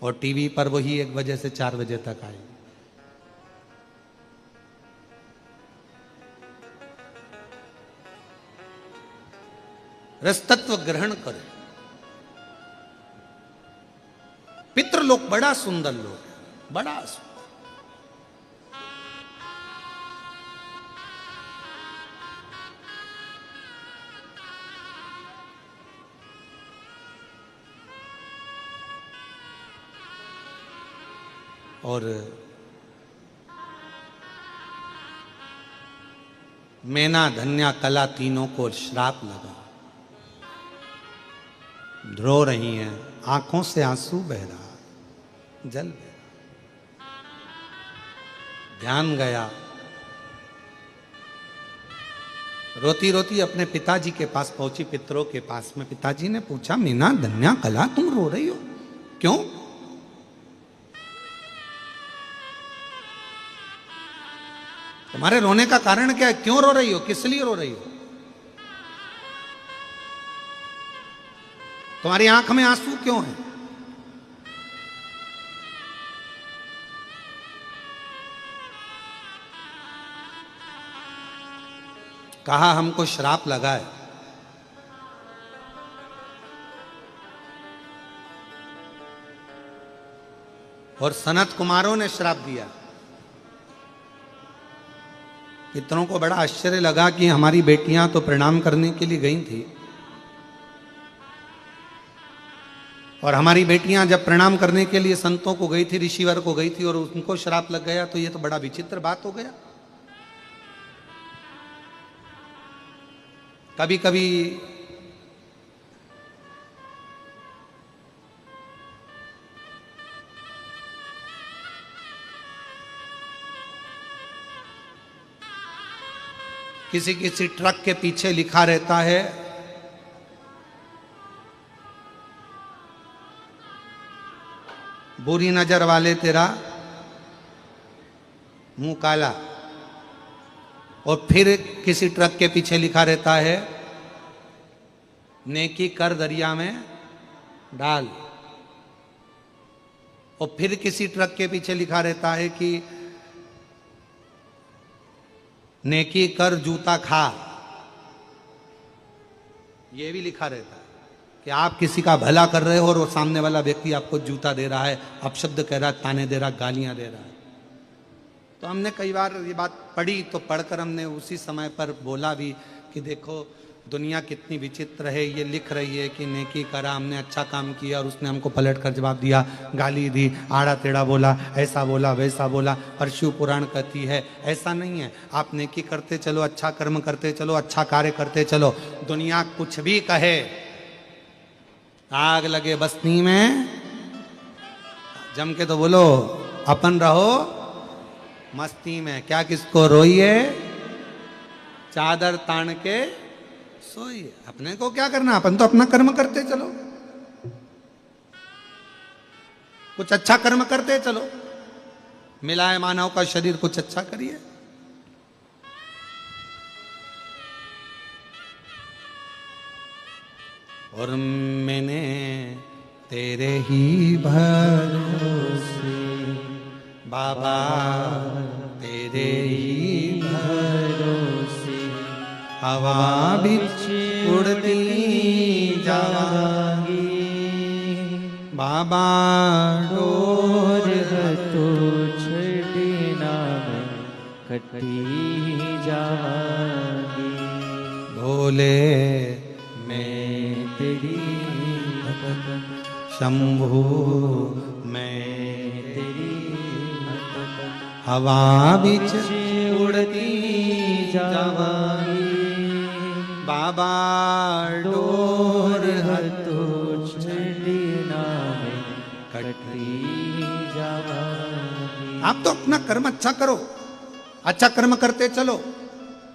और टीवी पर वही 1 बजे से 4 बजे तक आएगी। रसतत्व ग्रहण करो। पितृलोक बड़ा सुंदर लोक है, बड़ा सुंदर। और मैना धन्या कला तीनों को श्राप लगा। रो रही हैं, आंखों से आंसू बह रहा, जल बह रहा। ध्यान गया, रोती रोती अपने पिताजी के पास पहुंची, पितरों के पास में। पिताजी ने पूछा, मीना धन्या कला तुम रो रही हो, क्यों? तुम्हारे रोने का कारण क्या है? क्यों रो रही हो? किस लिए रो रही हो? तुम्हारी आंख में आंसू क्यों है? कहा, हमको श्राप लगा है। और सनत कुमारों ने श्राप दिया। पितरों को बड़ा आश्चर्य लगा कि हमारी बेटियां तो प्रणाम करने के लिए गई थी, और हमारी बेटियां जब प्रणाम करने के लिए संतों को गई थी, ऋषिवर को गई थी, और उनको श्राप लग गया, तो ये तो बड़ा विचित्र बात हो गया। कभी कभी किसी किसी ट्रक के पीछे लिखा रहता है, बुरी नजर वाले तेरा मुंह काला। और फिर किसी ट्रक के पीछे लिखा रहता है, नेकी कर दरिया में डाल। और फिर किसी ट्रक के पीछे लिखा रहता है कि नेकी कर जूता खा। यह भी लिखा रहता है कि आप किसी का भला कर रहे हो और वो सामने वाला व्यक्ति आपको जूता दे रहा है, अपशब्द कह रहा है, ताने दे रहा है, गालियां दे रहा है। तो हमने कई बार ये बात पढ़ी, तो पढ़कर हमने उसी समय पर बोला भी कि देखो दुनिया कितनी विचित्र है। ये लिख रही है कि नेकी करा, हमने अच्छा काम किया, और उसने हमको पलट कर जवाब दिया, गाली दी, आड़ा टेढ़ा बोला, ऐसा बोला वैसा बोला। पर शिव पुराण कहती है ऐसा नहीं है। आप नेकी करते चलो, अच्छा कर्म करते चलो, अच्छा कार्य करते चलो। दुनिया कुछ भी कहे, आग लगे बस्ती में, जम के तो बोलो अपन रहो मस्ती में। क्या किसको रोइए, चादर तान के सोइए। अपने को क्या करना, अपन तो अपना कर्म करते चलो, कुछ अच्छा कर्म करते चलो। मिला है मानव का शरीर, कुछ अच्छा करिए। और मैंने तेरे ही भरोसे बाबा, तेरे ही भरोसे हवा बिच उड़ती जावांगी बाबा, डोर तो छड़ना में कटी जावांगी। भोले मैं तेरी शंभू, मैं तेरी हवा बिच उड़ती जावांगी बाबा, डोर डोर तो छड़ना में कटी जावांगी। आप तो अपना कर्म अच्छा करो, अच्छा कर्म करते चलो,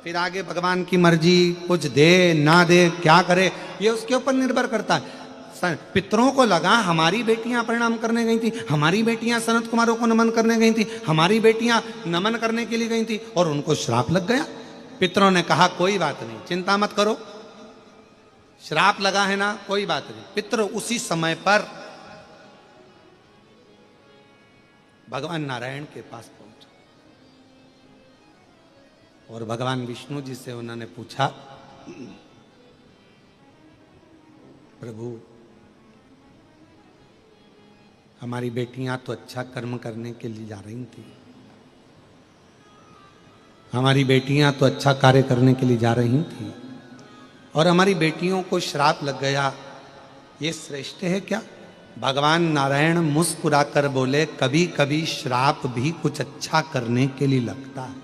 फिर आगे भगवान की मर्जी, कुछ दे ना दे, क्या करे, ये उसके ऊपर निर्भर करता है। पितरों को लगा हमारी बेटियां प्रणाम करने गई थी, हमारी बेटियां सनत कुमारों को नमन करने गई थी, हमारी बेटियां नमन करने के लिए गई थी, और उनको श्राप लग गया। पितरों ने कहा कोई बात नहीं, चिंता मत करो, श्राप लगा है ना, कोई बात नहीं। पितर उसी समय पर भगवान नारायण के पास पहुंचे, और भगवान विष्णु जी से उन्होंने पूछा, प्रभु हमारी बेटियां तो अच्छा कर्म करने के लिए जा रही थी, हमारी बेटियां तो अच्छा कार्य करने के लिए जा रही थी, और हमारी बेटियों को श्राप लग गया, ये श्रेष्ठ है क्या? भगवान नारायण मुस्कुराकर बोले, कभी कभी श्राप भी कुछ अच्छा करने के लिए लगता है।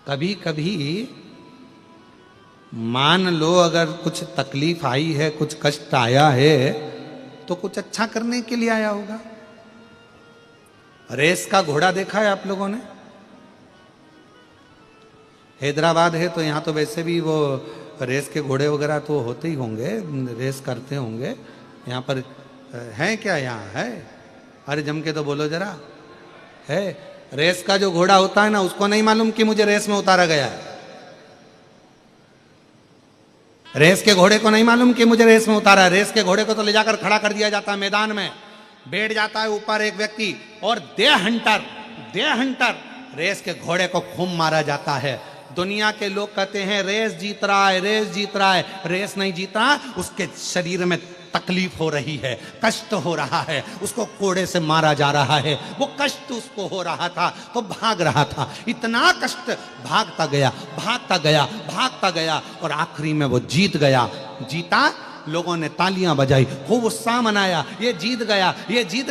कभी कभी मान लो अगर कुछ तकलीफ आई है, कुछ कष्ट आया है, तो कुछ अच्छा करने के लिए आया होगा। रेस का घोड़ा देखा है आप लोगों ने? हैदराबाद है तो यहाँ तो वैसे भी वो रेस के घोड़े वगैरह तो होते ही होंगे, रेस करते होंगे। यहाँ पर है क्या? यहाँ है? अरे जम के तो बोलो जरा। है? रेस का जो घोड़ा होता है ना, उसको नहीं मालूम कि मुझे रेस में उतारा गया है। रेस के घोड़े को नहीं मालूम कि मुझे रेस में उतारा है। रेस के घोड़े को तो ले जाकर खड़ा कर दिया जाता है मैदान में, बैठ जाता है ऊपर एक व्यक्ति, और दे हंटर रेस के घोड़े को खूब मारा जाता है। दुनिया के लोग कहते हैं रेस जीत रहा है, रेस जीत रहा है। रेस नहीं जीता, उसके शरीर में तकलीफ हो रही है, कष्ट हो रहा है, उसको कोड़े से मारा जा रहा है। वो कष्ट उसको हो रहा था तो भाग रहा था, इतना कष्ट, भागता गया और आखिरी में वो जीत गया। जीता, लोगों ने तालियां बजाई, खूब उत्साह मनाया, ये जीत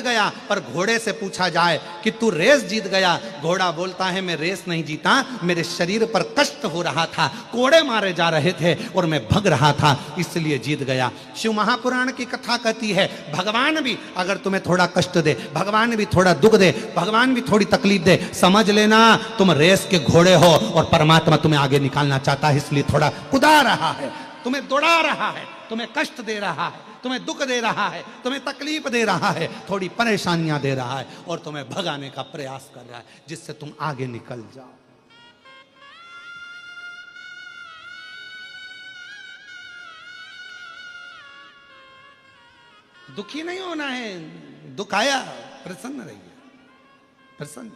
गया। पर घोड़े से पूछा जाए कि तू रेस जीत गया, घोड़ा बोलता है मैं रेस नहीं जीता, मेरे शरीर पर कष्ट हो रहा था, कोड़े मारे जा रहे थे और मैं भग रहा था, इसलिए जीत गया। शिव महापुराण की कथा कहती है भगवान भी अगर तुम्हें थोड़ा कष्ट दे, भगवान भी थोड़ा दुख दे, भगवान भी थोड़ी तकलीफ दे, समझ लेना तुम रेस के घोड़े हो और परमात्मा तुम्हें आगे निकालना चाहता है, इसलिए थोड़ा कुदा रहा है, तुम्हें दौड़ा रहा है, तुम्हें कष्ट दे रहा है, तुम्हें दुख दे रहा है, तुम्हें तकलीफ दे रहा है, थोड़ी परेशानियां दे रहा है और तुम्हें भगाने का प्रयास कर रहा है, जिससे तुम आगे निकल जाओ। दुखी नहीं होना है, दुख आया प्रसन्न रहिए, प्रसन्न।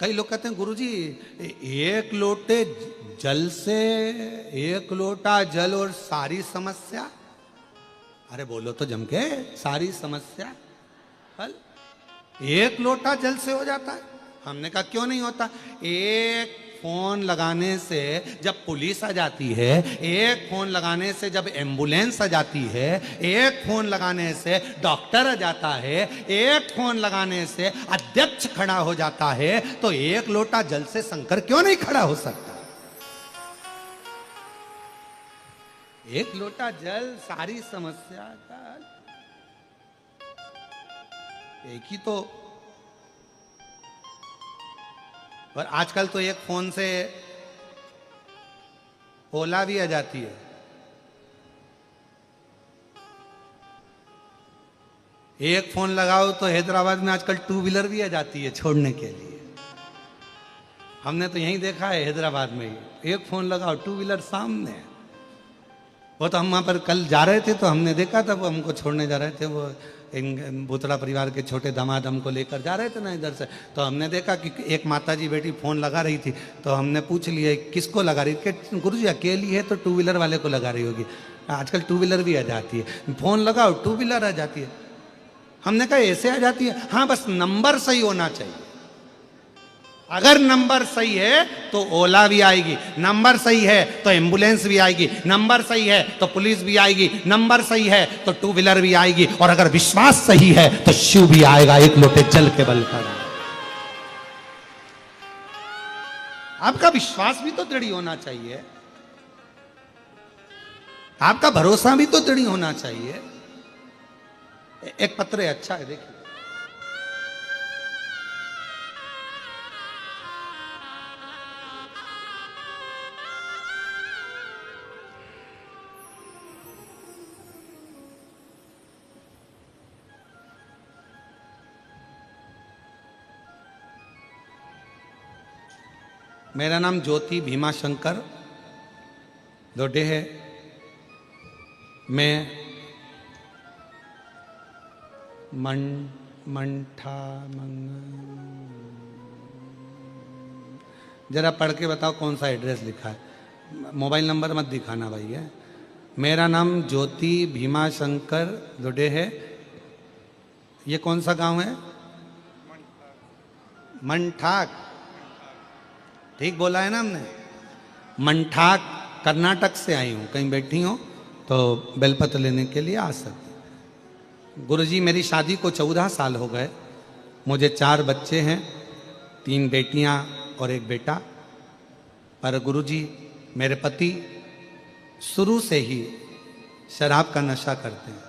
कई लोग कहते हैं गुरुजी एक लोटे जल से, एक लोटा जल और सारी समस्या। अरे बोलो तो जम के, सारी समस्या हल एक लोटा जल से हो जाता है? हमने कहा क्यों नहीं होता। एक फोन लगाने से जब पुलिस आ जाती है, एक फोन लगाने से जब एम्बुलेंस आ जाती है, एक फोन लगाने से डॉक्टर आ जाता है, एक फोन लगाने से अध्यक्ष खड़ा हो जाता है, तो एक लोटा जल से शंकर क्यों नहीं खड़ा हो सकता? एक लोटा जल सारी समस्या का एक ही तो। और आजकल तो एक फोन से ओला भी आ जाती है। एक फोन लगाओ तो हैदराबाद में आजकल टू व्हीलर भी आ जाती है छोड़ने के लिए। हमने तो यहीं देखा है हैदराबाद में ही, एक फोन लगाओ टू व्हीलर सामने। वो तो हम वहां पर कल जा रहे थे तो हमने देखा था, वो हमको छोड़ने जा रहे थे, वो भूतड़ा परिवार के छोटे दामाद हमको लेकर जा रहे थे ना इधर से, तो हमने देखा कि एक माताजी बेटी फोन लगा रही थी, तो हमने पूछ लिया किसको लगा रही थी? गुरुजी अकेली है तो टू व्हीलर वाले को लगा रही होगी। आजकल टू व्हीलर भी आ जाती है, फोन लगाओ टू व्हीलर आ जाती है। हमने कहा ऐसे आ जाती है? हाँ बस नंबर सही होना चाहिए। अगर नंबर सही है तो ओला भी आएगी, नंबर सही है तो एम्बुलेंस भी आएगी, नंबर सही है तो पुलिस भी आएगी, नंबर सही है तो टू व्हीलर भी आएगी, और अगर विश्वास सही है तो शिव भी आएगा एक लोटे जल के बल पर। आपका विश्वास भी तो दृढ़ होना चाहिए, आपका भरोसा भी तो दृढ़ होना चाहिए। एक पत्र है, अच्छा है, देखिए। मेरा नाम ज्योति भीमा शंकर दोडे है। मैं मंठा जरा पढ़ के बताओ कौन सा एड्रेस लिखा है, मोबाइल नंबर मत दिखाना भाई है। मेरा नाम ज्योति भीमा शंकर दोडे है। ये कौन सा गांव है? मंठाक, ठीक बोला है ना हमने? मंठाक कर्नाटक से आई हूँ, कहीं बैठी हो तो बेलपत्र लेने के लिए आ सकते। गुरुजी मेरी शादी को 14 साल हो गए, मुझे 4 बच्चे हैं, 3 बेटियां और 1 बेटा। पर गुरुजी मेरे पति शुरू से ही शराब का नशा करते हैं।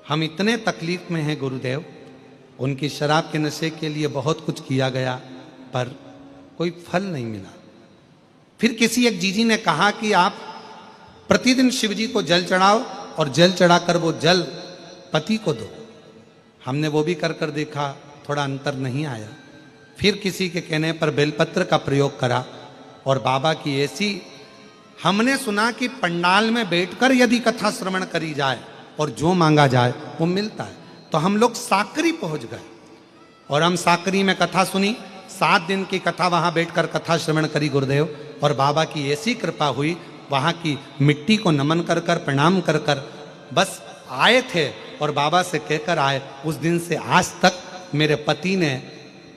हम इतने तकलीफ में हैं गुरुदेव, उनकी शराब के नशे के लिए बहुत कुछ किया गया पर कोई फल नहीं मिला। फिर किसी एक जीजी ने कहा कि आप प्रतिदिन शिव जी को जल चढ़ाओ और जल चढ़ाकर वो जल पति को दो। हमने वो भी कर कर देखा, थोड़ा अंतर नहीं आया। फिर किसी के कहने पर बेलपत्र का प्रयोग करा और बाबा की ऐसी, हमने सुना कि पंडाल में बैठकर यदि कथा श्रवण करी जाए और जो मांगा जाए वो मिलता है। तो हम लोग साकरी पहुंच गए और हम साकरी में कथा सुनी। 7 दिन की कथा वहां बैठकर कथा श्रवण करी गुरुदेव, और बाबा की ऐसी कृपा हुई, वहां की मिट्टी को नमन कर कर प्रणाम कर कर बस आए थे और बाबा से कहकर आए। उस दिन से आज तक मेरे पति ने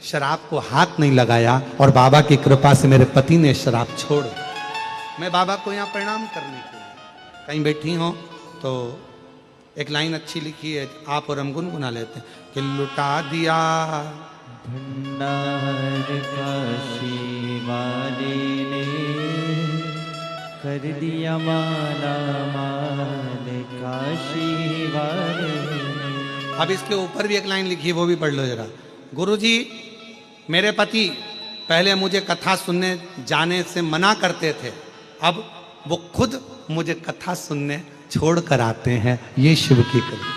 शराब को हाथ नहीं लगाया और बाबा की कृपा से मेरे पति ने शराब छोड़। मैं बाबा को यहाँ प्रणाम करने के लिए कहीं बैठी हूँ तो एक लाइन अच्छी लिखी है, आप और हम गुनगुना लेते हैं कि लुटा दिया भंडार काशी वाले ने, कर दिया माला माल काशी वाले ने। अब इसके ऊपर भी एक लाइन लिखी है, वो भी पढ़ लो जरा। गुरुजी मेरे पति पहले मुझे कथा सुनने जाने से मना करते थे, अब वो खुद मुझे कथा सुनने छोड़ कर आते हैं। ये शिव की कृपा,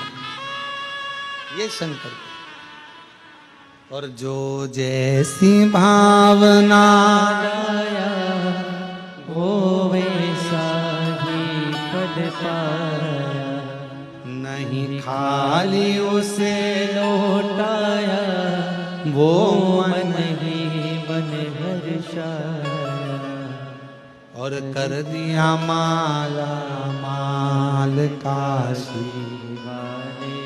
ये शंकर की। और जो जैसी भावना आया वो वैसा ही पद पाया, नहीं खाली उसे लौटाया वो मन ही मन हर्षाया। और कर दिया माला माल काशी वाले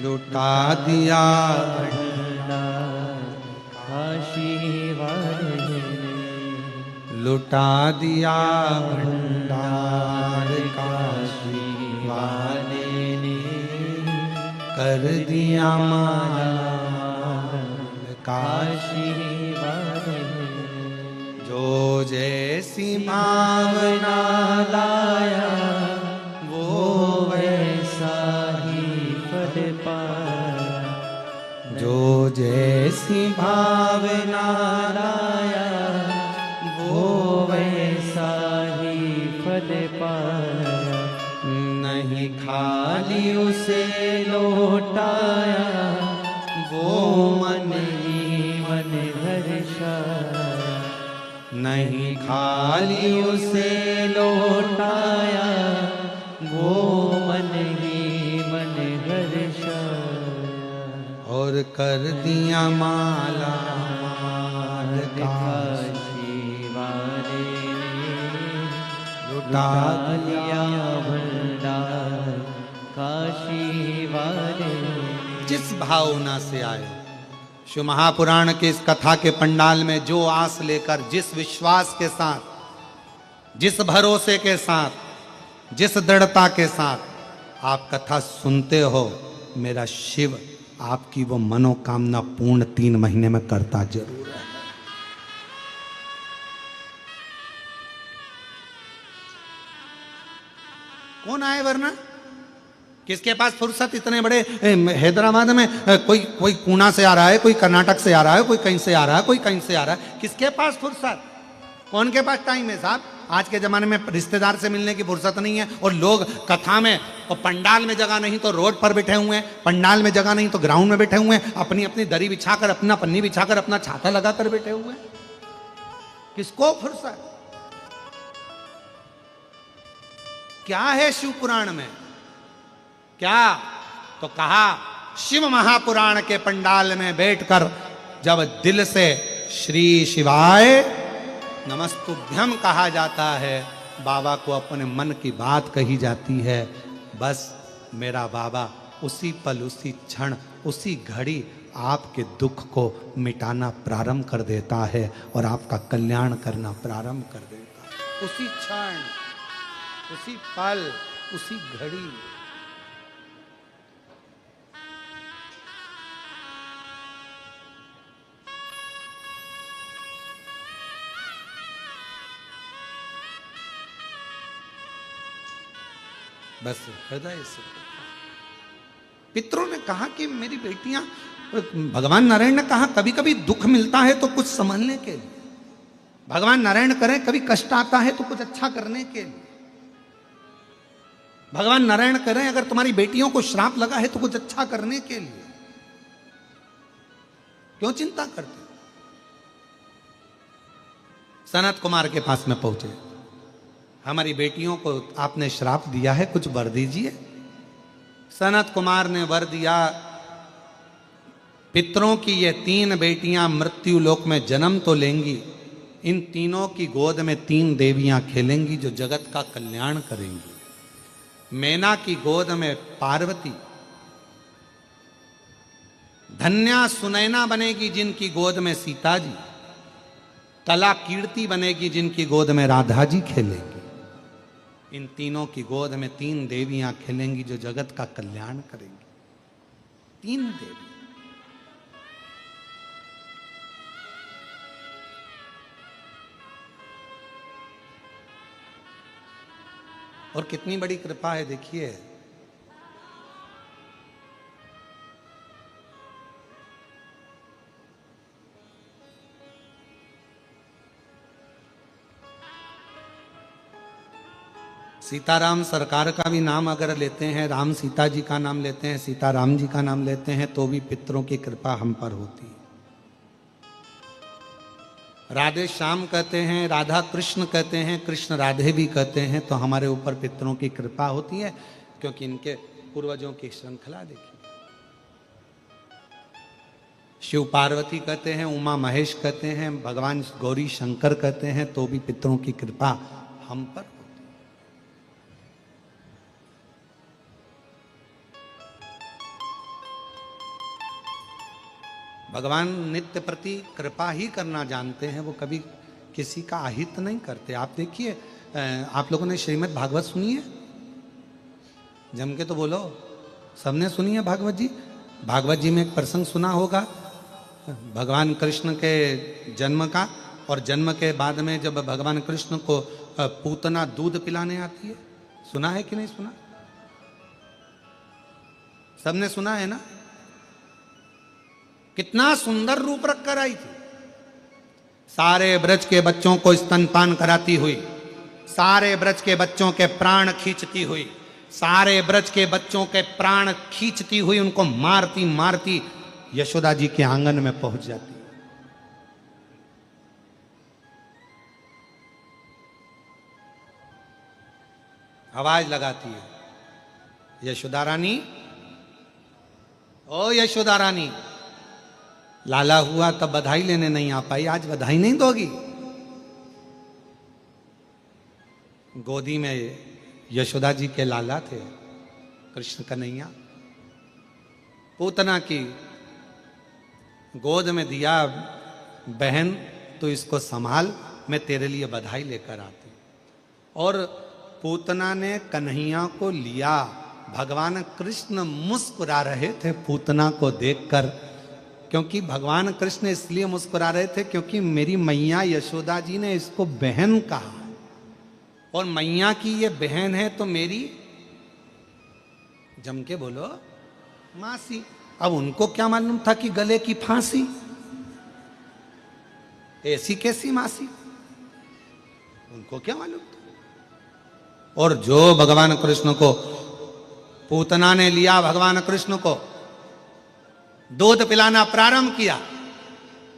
लुटा दिया भंडार काशी वाले ने, लुटा दिया भंडार काशी वाले ने कर दिया माला काशी। काशी वाले ने। जो जैसी भावना लाया वो वैसा ही फल पाया, जो जैसी भावना लाया वो वैसा ही फल पाया। नहीं खाली उसे लौटाया वो मन ही मन हर्षाया। नहीं खाली उसे लौटाया वो मन ही मन हर्षाया। और कर दिया माला माल काशी काशी वाले ने लुटा लिया भंडार काशी वाले ने। जिस भावना से आए। शिव महापुराण के इस कथा के पंडाल में जो आस लेकर, जिस विश्वास के साथ, जिस भरोसे के साथ, जिस दृढ़ता के साथ आप कथा सुनते हो, मेरा शिव आपकी वो मनोकामना पूर्ण 3 महीने में करता जरूर है। कौन आए वरना? किसके पास फुर्सत? इतने बड़े हैदराबाद में कोई पूना से आ रहा है, कोई कर्नाटक से आ रहा है, कोई कहीं से आ रहा है, कोई कहीं से आ रहा है। किसके पास फुर्सत? कौन के पास टाइम है साहब? आज के जमाने में रिश्तेदार से मिलने की फुर्सत नहीं है, और लोग कथा में और पंडाल में जगह नहीं तो रोड पर बैठे हुए हैं, पंडाल में जगह नहीं तो ग्राउंड में बैठे हुए हैं, अपनी अपनी दरी बिछाकर, अपना पन्नी बिछाकर, अपना छाता लगाकर बैठे हुए हैं। किसको फुर्सत? क्या है शिव पुराण में? क्या? तो कहा शिव महापुराण के पंडाल में बैठकर जब दिल से श्री शिवाय नमस्तुभ्यम कहा जाता है, बाबा को अपने मन की बात कही जाती है, बस मेरा बाबा उसी पल, उसी क्षण, उसी घड़ी आपके दुख को मिटाना प्रारंभ कर देता है और आपका कल्याण करना प्रारंभ कर देता है। उसी क्षण, उसी पल, उसी घड़ी। बस हृदय से पितरों ने कहा कि मेरी बेटियां, भगवान नारायण ने कहा कभी कभी दुख मिलता है तो कुछ संभलने के लिए, भगवान नारायण करें कभी कष्ट आता है तो कुछ अच्छा करने के लिए, भगवान नारायण करें अगर तुम्हारी बेटियों को श्राप लगा है तो कुछ अच्छा करने के लिए, क्यों चिंता करते। सनत कुमार के पास में पहुंचे, हमारी बेटियों को आपने श्राप दिया है, कुछ वर दीजिए। सनत कुमार ने वर दिया, पितरों की ये 3 बेटियां मृत्यु लोक में जन्म तो लेंगी, इन तीनों की गोद में 3 देवियां खेलेंगी जो जगत का कल्याण करेंगी। मैना की गोद में पार्वती, धन्या सुनैना बनेगी जिनकी गोद में सीता जी, कला कीर्ति बनेगी जिनकी गोद में राधा जी खेलेंगी। इन तीनों की गोद में 3 देवियां खेलेंगी जो जगत का कल्याण करेंगी। 3 देवी। और कितनी बड़ी कृपा है देखिए। सीताराम सरकार का भी नाम अगर लेते हैं, राम सीता जी का नाम लेते हैं, सीताराम जी का नाम लेते हैं, तो भी पितरों की कृपा हम पर होती है। राधे श्याम कहते हैं, राधा कृष्ण कहते हैं, कृष्ण राधे भी कहते हैं, तो हमारे ऊपर पितरों की कृपा होती है, क्योंकि इनके पूर्वजों की श्रृंखला देखिए। शिव पार्वती कहते हैं, उमा महेश कहते हैं, भगवान गौरी शंकर कहते हैं, तो भी पितरों की कृपा हम पर होती है। भगवान नित्य प्रति कृपा ही करना जानते हैं, वो कभी किसी का अहित नहीं करते। आप देखिए, आप लोगों ने श्रीमद् भागवत सुनी है? जम के तो बोलो, सबने सुनी है भागवत जी? भागवत जी में एक प्रसंग सुना होगा भगवान कृष्ण के जन्म का, और जन्म के बाद में जब भगवान कृष्ण को पूतना दूध पिलाने आती है। सुना है कि नहीं सुना? सबने सुना है ना? कितना सुंदर रूप रख कर आई थी, सारे ब्रज के बच्चों को स्तनपान कराती हुई, सारे ब्रज के बच्चों के प्राण खींचती हुई, सारे ब्रज के बच्चों के प्राण खींचती हुई उनको मारती मारती यशोदा जी के आंगन में पहुंच जाती। आवाज लगाती है, यशोदा रानी, ओ यशोदा रानी। लाला हुआ तब बधाई लेने नहीं आ पाई, आज बधाई नहीं दोगी? गोदी में यशोदा जी के लाला थे, कृष्ण कन्हैया। पूतना की गोद में दिया, बहन तो इसको संभाल, मैं तेरे लिए बधाई लेकर आती। और पूतना ने कन्हैया को लिया। भगवान कृष्ण मुस्कुरा रहे थे पूतना को देखकर, क्योंकि भगवान कृष्ण इसलिए मुस्कुरा रहे थे क्योंकि मेरी मैया यशोदा जी ने इसको बहन कहा, और मैया की ये बहन है तो मेरी, जम के बोलो, मासी। अब उनको क्या मालूम था कि गले की फांसी, ऐसी कैसी मासी, उनको क्या मालूम था। और जो भगवान कृष्ण को पूतना ने लिया, भगवान कृष्ण को दूध पिलाना प्रारंभ किया,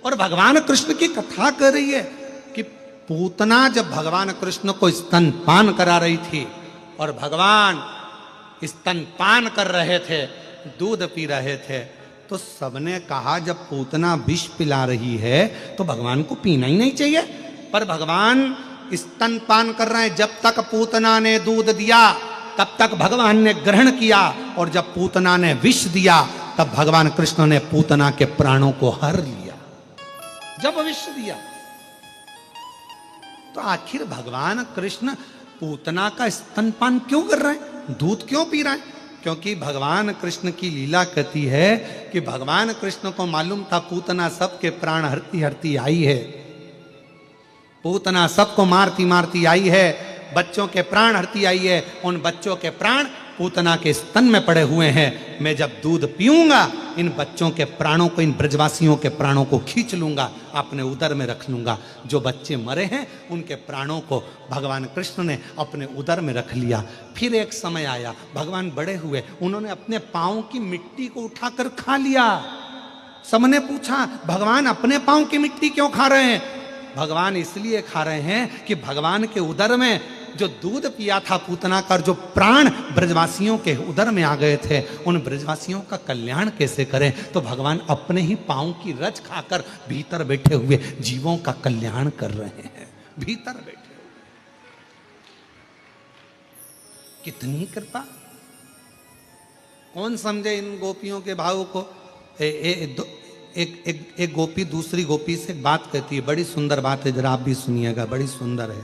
और भगवान कृष्ण की कथा कर रही है कि पूतना जब भगवान कृष्ण को स्तनपान करा रही थी और भगवान स्तनपान कर रहे थे, दूध पी रहे थे, तो सबने कहा जब पूतना विष पिला रही है तो भगवान को पीना ही नहीं चाहिए। पर भगवान स्तनपान कर रहे हैं, जब तक पूतना ने दूध दिया तब तक भगवान ने ग्रहण किया, और जब पूतना ने विष दिया तब भगवान कृष्ण ने पूतना के प्राणों को हर लिया, जब विष दिया। तो आखिर भगवान कृष्ण पूतना का स्तनपान क्यों कर रहे हैं, दूध क्यों पी रहे हैं? क्योंकि भगवान कृष्ण की लीला कहती है कि भगवान कृष्ण को मालूम था पूतना सबके प्राण हरती हरती आई है, पूतना सबको मारती मारती आई है, बच्चों के प्राण हरती आई है, उन बच्चों के प्राण पूतना के स्तन में पड़े हुए हैं। मैं जब दूध पीऊंगा इन बच्चों के प्राणों को, इन ब्रजवासियों के प्राणों को खींच लूंगा, अपने उदर में रख लूंगा। जो बच्चे मरे हैं उनके प्राणों को भगवान कृष्ण ने अपने उदर में रख लिया। फिर एक समय आया, भगवान बड़े हुए, उन्होंने अपने पांव की मिट्टी को उठाकर खा लिया। सबने पूछा भगवान अपने पांव की मिट्टी क्यों खा रहे हैं? भगवान इसलिए खा रहे हैं कि भगवान के उदर में जो दूध पिया था पूतना का, जो प्राण ब्रजवासियों के उदर में आ गए थे, उन ब्रजवासियों का कल्याण कैसे करें? तो भगवान अपने ही पांव की रज खाकर भीतर बैठे हुए जीवों का कल्याण कर रहे हैं, भीतर बैठे हुए। कितनी कृपा! कौन समझे इन गोपियों के भाव को? एक गोपी दूसरी गोपी से बात कहती है, बड़ी सुंदर बात है, जरा आप भी सुनिएगा, बड़ी सुंदर है।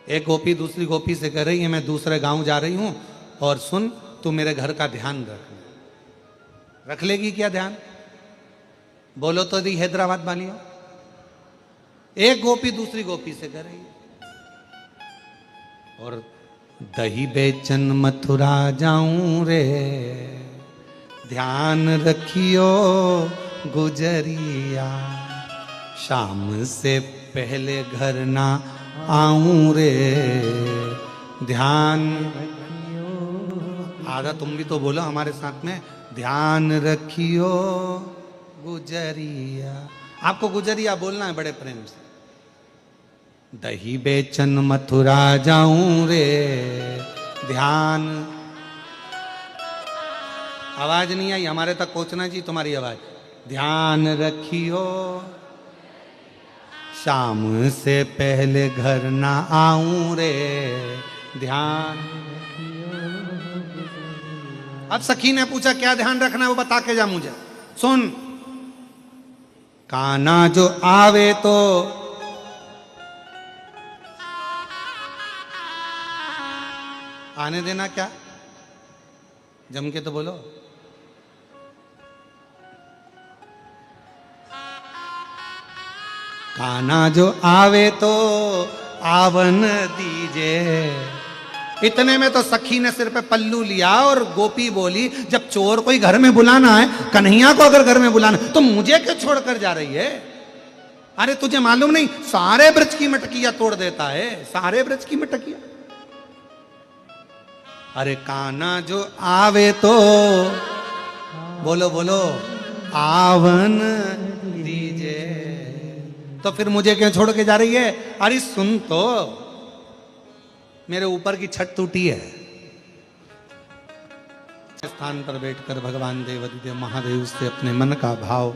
एक गोपी दूसरी गोपी से कह रही है मैं दूसरे गांव जा रही हूं और सुन तू मेरे घर का ध्यान रख लेगी क्या ध्यान? बोलो तो दी हैदराबाद वाली हो। एक गोपी दूसरी गोपी से कह रही है, और दही बेचन मथुरा जाऊं रे, ध्यान रखियो गुजरिया, शाम से पहले घर ना आऊं रे, ध्यान। आधा तुम भी तो बोलो हमारे साथ में, ध्यान रखियो गुजरिया। आपको गुजरिया बोलना है बड़े प्रेम से। दही बेचन मथुरा जाऊं रे, ध्यान। आवाज नहीं आई हमारे तक पहुंचना जी तुम्हारी आवाज। ध्यान रखियो शाम से पहले घर ना आऊं रे, ध्यान। अब सखी ने पूछा क्या ध्यान रखना है वो बता के जा मुझे। सुन, काना जो आवे तो आने देना, क्या जम के तो बोलो। काना जो आवे तो आवन दीजे। इतने में तो सखी ने सिर पे पल्लू लिया और गोपी बोली जब चोर कोई घर में बुलाना है, कन्हैया को अगर घर में बुलाना तो मुझे क्यों छोड़कर जा रही है? अरे तुझे मालूम नहीं सारे ब्रज की मटकियां तोड़ देता है, सारे ब्रज की मटकियां। अरे काना जो आवे तो बोलो बोलो आवन दीजे, तो फिर मुझे क्यों छोड़ के जा रही है? अरे सुन तो, मेरे ऊपर की छत टूटी है। स्थान पर बैठकर भगवान देवाधिदेव महादेव से अपने मन का भाव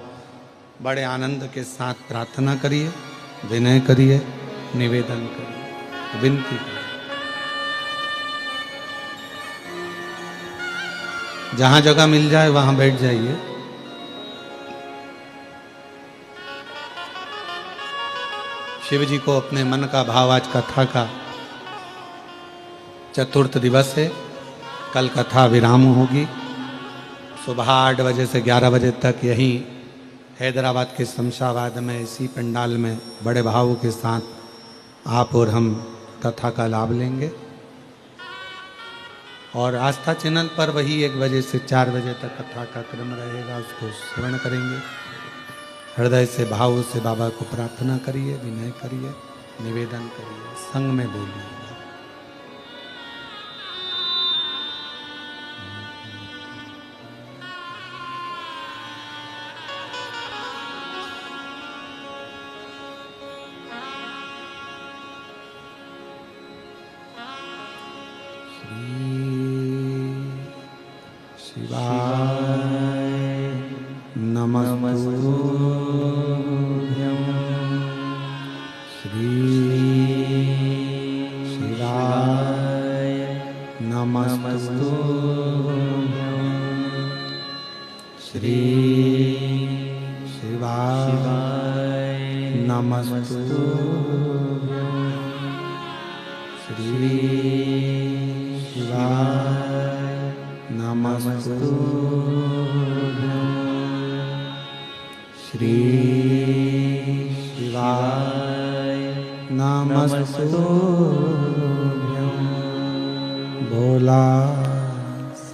बड़े आनंद के साथ प्रार्थना करिए, विनय करिए, निवेदन करिए, विनती करिए। जहां जगह मिल जाए वहां बैठ जाइए। शिव जी को अपने मन का भाव, आज कथा का चतुर्थ दिवस है, कल कथा विराम होगी। सुबह 8 बजे से 11 बजे तक यहीं हैदराबाद के शमशाबाद में इसी पंडाल में बड़े भाव के साथ आप और हम कथा का लाभ लेंगे। और आस्था चैनल पर वही 1 बजे से 4 बजे तक कथा का क्रम रहेगा, उसको श्रवण करेंगे। हृदय से भाव से बाबा को प्रार्थना करिए, विनय करिए, निवेदन करिए, संग में बोलिए। श्री शिवाय नमस्तु श्री शिवाय नमस्तु श्री शिवाय नमस्तु भोला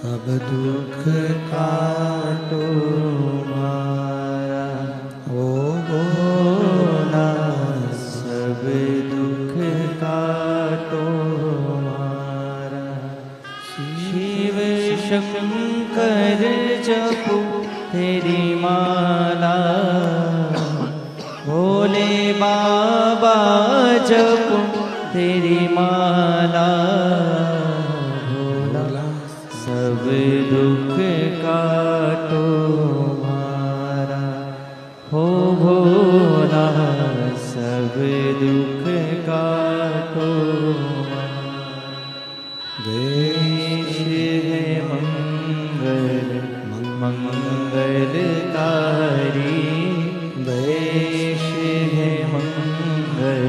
सब दुख काटो मारा ओ भोला सब दुख काटो मारा शिव शंकर जपो तेरी माला भोले बाबा जपो तेरी माला भोला सब दुख काटो मारा हो भोला सब दुख काटो देश है मंगल मंगलकारी देश है मंगल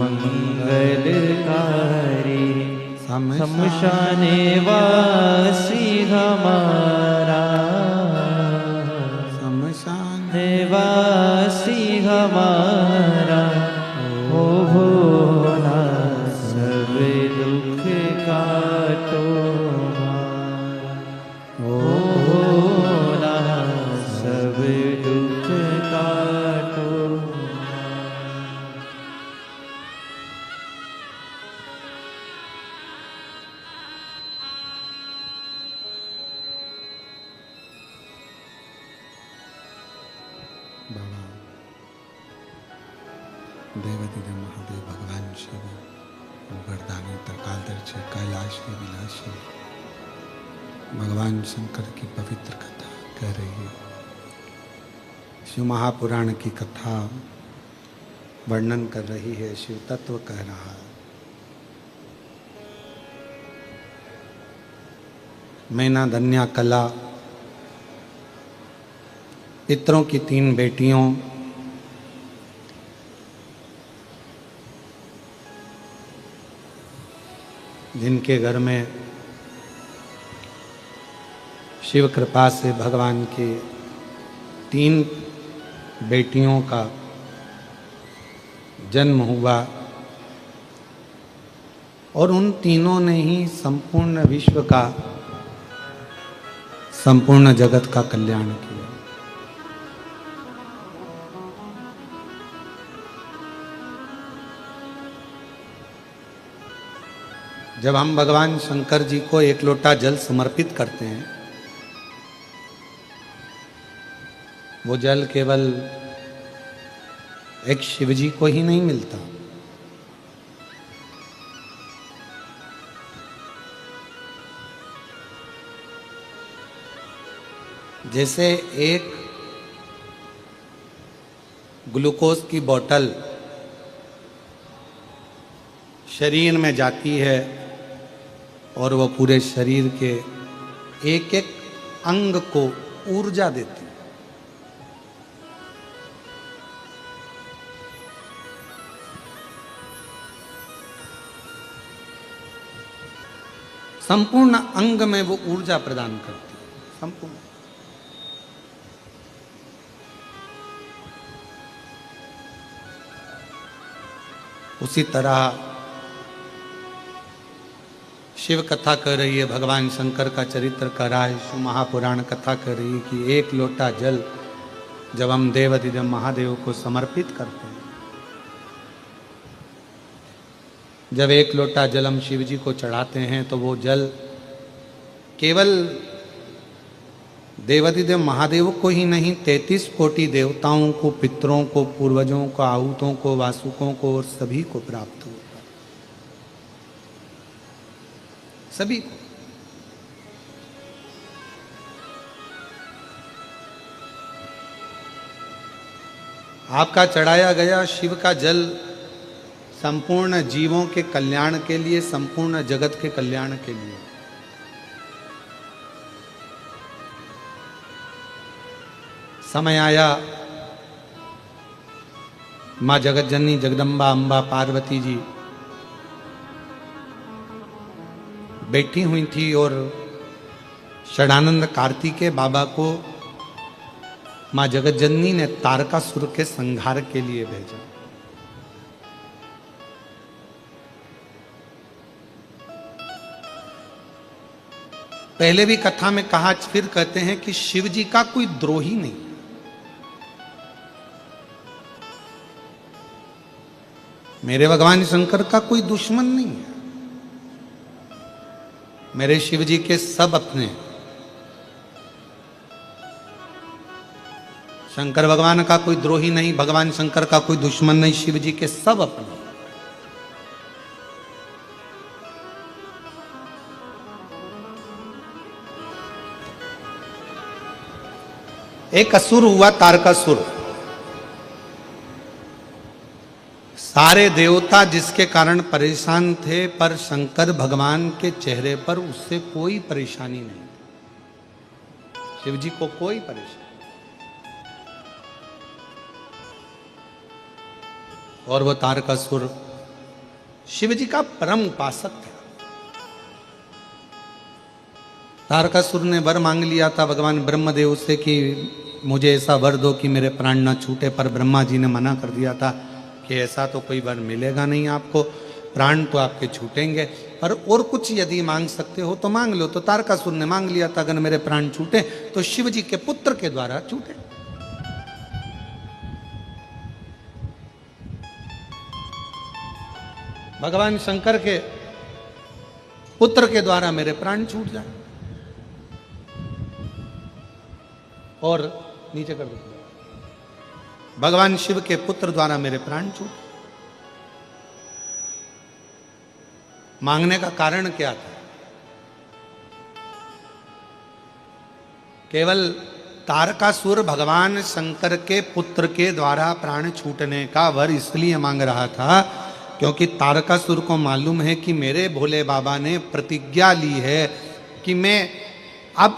मंगलकारी शमशान वासी हमारा शमशान वासी हमारा हो भोला सब दुख काटो मारा हो भोला सब दुख काटो बाबा देवदिदेव महादेव भगवान शिव वरदानी त्रिकालदर्शी कैलाशी विलासी भगवान शंकर की पवित्र कथा कह रही है। शिव महापुराण की कथा वर्णन कर रही है, शिव तत्व कह रहा है। मैना धन्या कला पितरों की 3 बेटियों जिनके घर में शिव कृपा से भगवान के 3 बेटियों का जन्म हुआ और उन तीनों ने ही संपूर्ण विश्व का संपूर्ण जगत का कल्याण किया। जब हम भगवान शंकर जी को 1 लोटा जल समर्पित करते हैं, वो जल केवल एक शिव जी को ही नहीं मिलता, जैसे एक ग्लूकोज की बोतल शरीर में जाती है और वो पूरे शरीर के एक एक अंग को ऊर्जा देती है। संपूर्ण अंग में वो ऊर्जा प्रदान करती है, संपूर्ण। उसी तरह शिव कथा कर रही है, भगवान शंकर का चरित्र कर रहा है, शिव महापुराण कथा कर रही है कि 1 लोटा जल जब हम देवाधिदेव महादेव को समर्पित करते हैं, जब 1 लोटा जल हम शिव जी को चढ़ाते हैं तो वो जल केवल देवाधिदेव महादेव को ही नहीं 33 कोटि देवताओं को, पितरों को, पूर्वजों को, आहूतों को, वासुकों को और सभी को प्राप्त होता, सभी को। आपका चढ़ाया गया शिव का जल संपूर्ण जीवों के कल्याण के लिए, संपूर्ण जगत के कल्याण के लिए। समय आया, माँ जगत जननी जगदम्बा अम्बा पार्वती जी बैठी हुई थी और षडानंद कार्तिकेय बाबा को माँ जगत जननी ने तारकासुर के संहार के लिए भेजा। पहले भी कथा में कहा, फिर कहते हैं कि शिव जी का कोई द्रोही नहीं, मेरे भगवान शंकर का कोई दुश्मन नहीं है, मेरे शिव जी के सब अपने। शंकर भगवान का कोई द्रोही नहीं, भगवान शंकर का कोई दुश्मन नहीं, शिव जी के सब अपने। एक असुर हुआ तारकासुर, सारे देवता जिसके कारण परेशान थे, पर शंकर भगवान के चेहरे पर उससे कोई परेशानी नहीं, शिव जी को कोई परेशानी। और वो तारकासुर शिव जी का परम उपासक था। तारकासुर ने वर मांग लिया था भगवान ब्रह्मदेव से कि मुझे ऐसा वर दो कि मेरे प्राण ना छूटे, पर ब्रह्मा जी ने मना कर दिया था कि ऐसा तो कोई वर मिलेगा नहीं आपको, प्राण तो आपके छूटेंगे, पर और कुछ यदि मांग सकते हो तो मांग लो। तो तारकासुर ने मांग लिया था, अगर मेरे प्राण छूटे तो शिव जी के पुत्र के द्वारा छूटे। भगवान शंकर के पुत्र के द्वारा मेरे प्राण छूट जाए। और नीचे कर दो, भगवान शिव के पुत्र द्वारा मेरे प्राण छूट। मांगने का कारण क्या था? केवल तारकासुर भगवान शंकर के पुत्र के द्वारा प्राण छूटने का वर इसलिए मांग रहा था क्योंकि तारकासुर को मालूम है कि मेरे भोले बाबा ने प्रतिज्ञा ली है कि मैं अब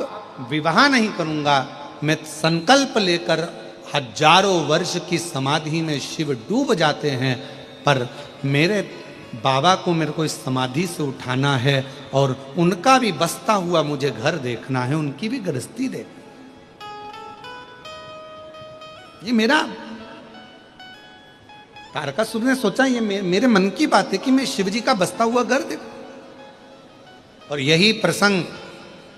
विवाह नहीं करूंगा, मैं संकल्प लेकर हजारों वर्ष की समाधि में शिव डूब जाते हैं, पर मेरे बाबा को मेरे को इस समाधि से उठाना है और उनका भी बसता हुआ मुझे घर देखना है, उनकी भी गृहस्थी देखना। ये मेरा तारकासुर ने सोचा, ये मेरे मन की बात है कि मैं शिव जी का बसता हुआ घर देखूं। और यही प्रसंग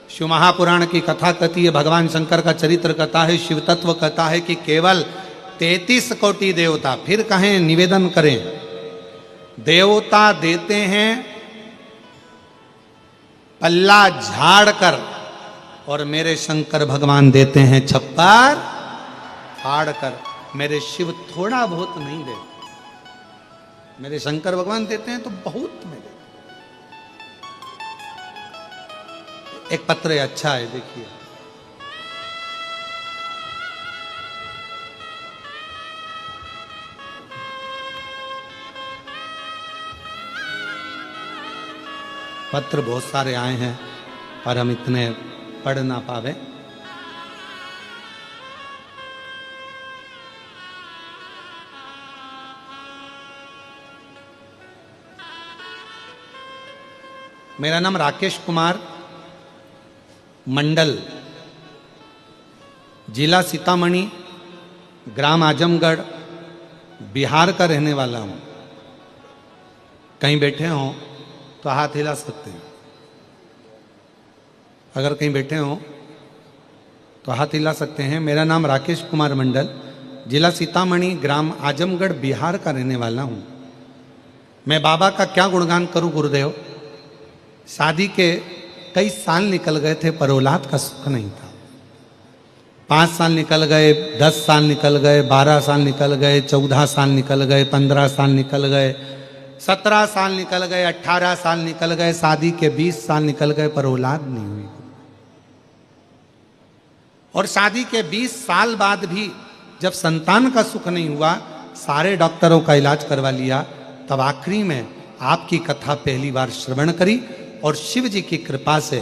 शिव महापुराण की कथा कहती है, भगवान शंकर का चरित्र कथा है, शिव तत्व कथा है कि केवल 33 कोटि देवता, फिर कहें निवेदन करें, देवता देते हैं पल्ला झाड़ कर और मेरे शंकर भगवान देते हैं छप्पर फाड़ कर। मेरे शिव थोड़ा बहुत नहीं देते, मेरे शंकर भगवान देते हैं तो बहुत में देते। एक पत्र अच्छा है, देखिए, पत्र बहुत सारे आए हैं पर हम इतने पढ़ ना पावे। मेरा नाम राकेश कुमार मंडल, जिला सीतामढ़ी, ग्राम आजमगढ़, बिहार का रहने वाला हूं। कहीं बैठे हों तो हाथ हिला सकते हैं, अगर कहीं बैठे हों तो हाथ हिला सकते हैं। मेरा नाम राकेश कुमार मंडल, जिला सीतामढ़ी, ग्राम आजमगढ़, बिहार का रहने वाला हूं। मैं बाबा का क्या गुणगान करूं गुरुदेव। शादी के कई साल निकल गए थे पर औलाद का सुख नहीं था। 5 साल निकल गए, 10 साल निकल गए, 12 साल निकल गए, 14 साल निकल गए, 15 साल निकल गए, 17 साल निकल गए, 18 साल निकल गए, शादी के 20 साल निकल गए पर औलाद नहीं हुई। और शादी के 20 साल बाद भी जब संतान का सुख नहीं हुआ, सारे डॉक्टरों का इलाज करवा लिया, तब आखिरी में आपकी कथा पहली बार श्रवण करी और शिव जी की कृपा से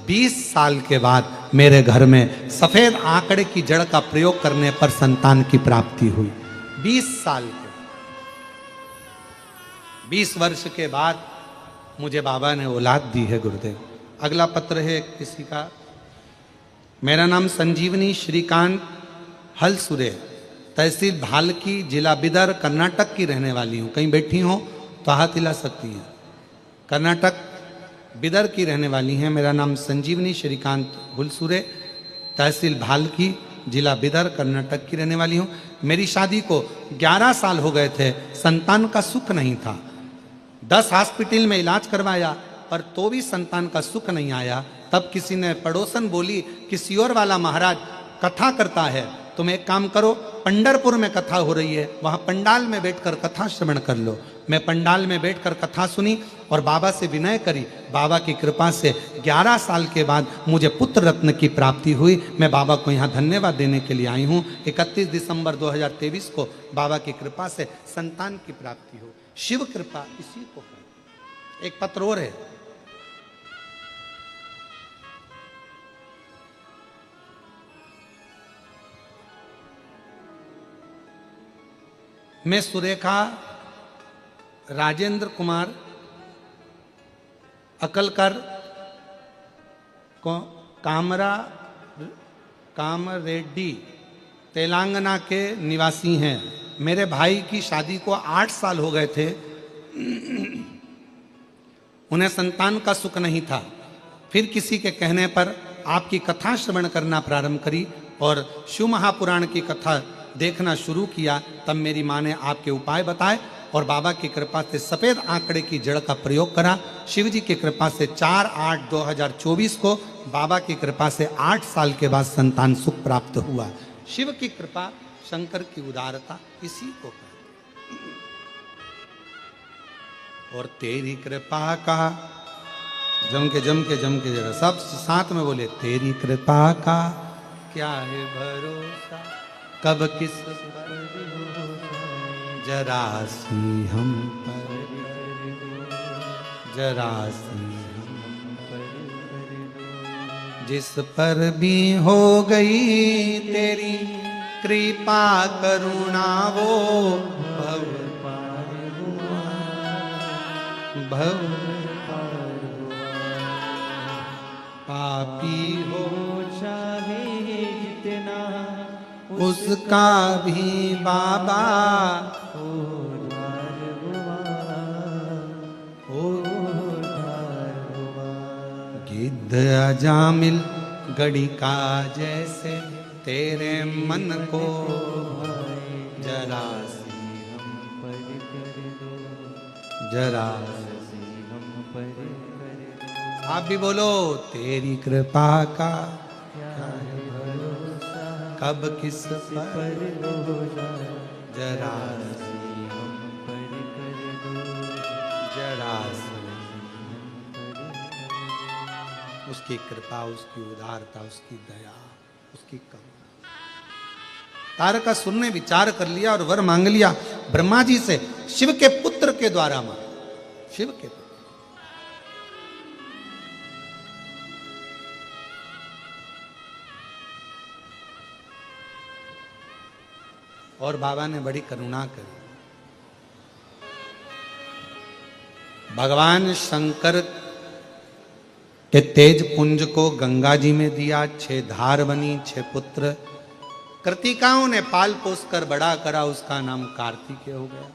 20 साल के बाद मेरे घर में सफेद आंकड़े की जड़ का प्रयोग करने पर संतान की प्राप्ति हुई। 20 साल के 20 वर्ष के बाद मुझे बाबा ने औलाद दी है गुरुदेव। अगला पत्र है किसी का। मेरा नाम संजीवनी श्रीकांत हलसुरे, तहसील भालकी, जिला बिदर, कर्नाटक की रहने वाली हूँ। कहीं बैठी हो तो हाथ हिला सकती हैं। कर्नाटक बिदर की रहने वाली हैं। मेरा नाम संजीवनी श्रीकांत हुलसुरे, तहसील भालकी, जिला बिदर, कर्नाटक की रहने वाली हूँ। मेरी शादी को 11 साल हो गए थे, संतान का सुख नहीं था। 10 हॉस्पिटल में इलाज करवाया पर तो भी संतान का सुख नहीं आया। तब किसी ने, पड़ोसन बोली कि सियोर वाला महाराज कथा करता है, तुम एक काम करो, पंडरपुर में कथा हो रही है, वहां पंडाल में बैठकर कथा श्रवण कर लो। मैं पंडाल में बैठकर कथा सुनी और बाबा से विनय करी। बाबा की कृपा से 11 साल के बाद मुझे पुत्र रत्न की प्राप्ति हुई। मैं बाबा को यहाँ धन्यवाद देने के लिए आई हूँ। 31 दिसंबर 2023 को बाबा की कृपा से संतान की प्राप्ति हो। शिव कृपा इसी को है। एक पत्र और है। मैं सुरेखा राजेंद्र कुमार अकलकर कामरेड्डी तेलंगाना के निवासी हैं। मेरे भाई की शादी को 8 साल हो गए थे। उन्हें संतान का सुख नहीं था। फिर किसी के कहने पर आपकी कथा श्रवण करना प्रारंभ करी और शिव महापुराण की कथा देखना शुरू किया। तब मेरी माँ ने आपके उपाय बताए और बाबा की कृपा से सफेद आंकड़े की जड़ का प्रयोग करा। शिव जी की कृपा से 4/8/2024 को बाबा की कृपा से 8 साल के बाद संतान सुख प्राप्त हुआ। शिव की कृपा, शंकर की उदारता इसी को कहते हैं। और तेरी कृपा का जम के जरा सब साथ में बोले, तेरी कृपा का क्या है भरोसा, कब किस पर हो जरा सी हम पर, जरा सी हम पर, जिस पर भी हो गई तेरी कृपा करुणा वो भव पार हुआ, भव पार हुआ। पापी हो चाहे जितना उसका भी बाबा उद्धार हुआ। गिद्ध अजामिल गड़ी का जैसे तेरे मन को जरा सी हम पर कर दो, जरा सी हम पर कर दो। आप भी बोलो, तेरी कृपा का कब किस पर हो जरा सी हम पर कर दो, जरा सी हम पर कर दो। उसकी कृपा, उसकी उदारता, उसकी दया, उसकी करुणा। तारकासुर ने विचार कर लिया और वर मांग लिया ब्रह्मा जी से, शिव के पुत्र के द्वारा मांग। शिव के पुत्र। और बाबा ने बड़ी करुणा करी। भगवान शंकर के तेज पुंज को गंगा जी में दिया। 6 धार बनी, 6 पुत्र कृतिकाओं ने पाल पोस कर बड़ा करा। उसका नाम कार्तिकेय हो गया।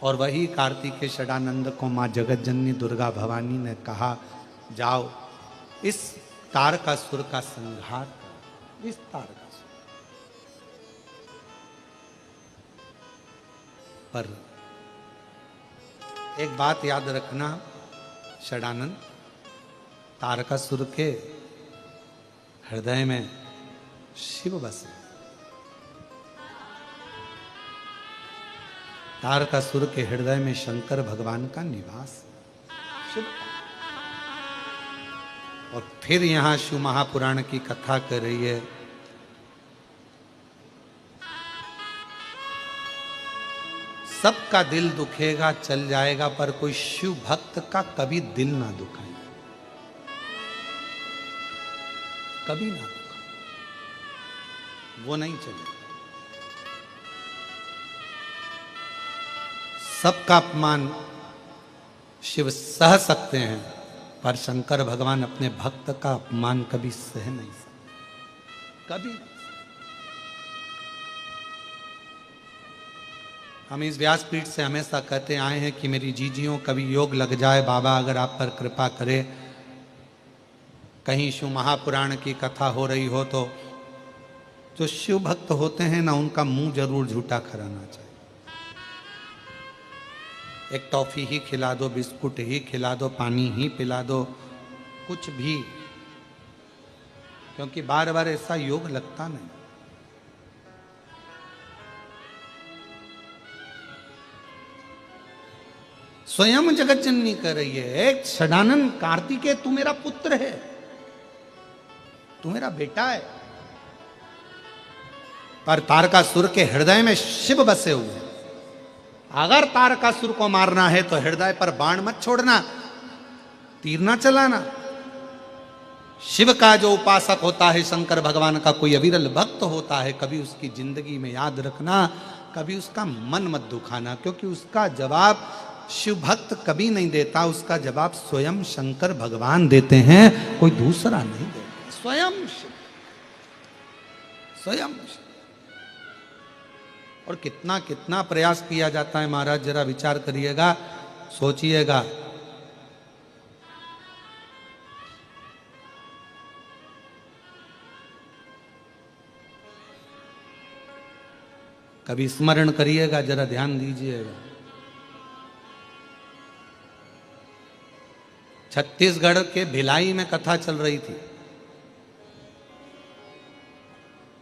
और वही कार्तिकेय षडानंद को माँ जगत जननी दुर्गा भवानी ने कहा, जाओ इस तारकासुर का संहार करो। इस तारकासुर पर एक बात याद रखना षडानंद, तारकासुर के हृदय में शिव बसे। तारकासुर के हृदय में शंकर भगवान का निवास, शिव। और फिर यहां शिव महापुराण की कथा कर रही है। सबका दिल दुखेगा, चल जाएगा, पर कोई शिव भक्त का कभी दिल ना दुखाए। कभी ना दुखाना, वो नहीं चलेगा। सबका अपमान शिव सह सकते हैं, पर शंकर भगवान अपने भक्त का अपमान कभी सह नहीं सकते, कभी नहीं। हम इस व्यासपीठ से हमेशा कहते आए हैं कि मेरी जीजियों कभी योग लग जाए, बाबा अगर आप पर कृपा करे, कहीं शिव महापुराण की कथा हो रही हो तो जो शिव भक्त होते हैं ना, उनका मुंह जरूर झूठा कराना चाहिए। एक टॉफी ही खिला दो, बिस्कुट ही खिला दो, पानी ही पिला दो, कुछ भी, क्योंकि बार बार ऐसा योग लगता नहीं। स्वयं जगत जननी कर रही है, एक सदानंद कार्तिकेय तू मेरा पुत्र है, तू मेरा बेटा है, पर तारकासुर के हृदय में शिव बसे हुए हैं। अगर तारकासुर को मारना है तो हृदय पर बाण मत छोड़ना, तीर ना चलाना। शिव का जो उपासक होता है, शंकर भगवान का कोई अविरल भक्त होता है, कभी उसकी जिंदगी में याद रखना, कभी उसका मन मत दुखाना, क्योंकि उसका जवाब शिव भक्त कभी नहीं देता, उसका जवाब स्वयं शंकर भगवान देते हैं, कोई दूसरा नहीं देता, स्वयं शिव, स्वयं शिव। और कितना कितना प्रयास किया जाता है महाराज, जरा विचार करिएगा, सोचिएगा। कभी स्मरण करिएगा, जरा ध्यान दीजिएगा। छत्तीसगढ़ के भिलाई में कथा चल रही थी,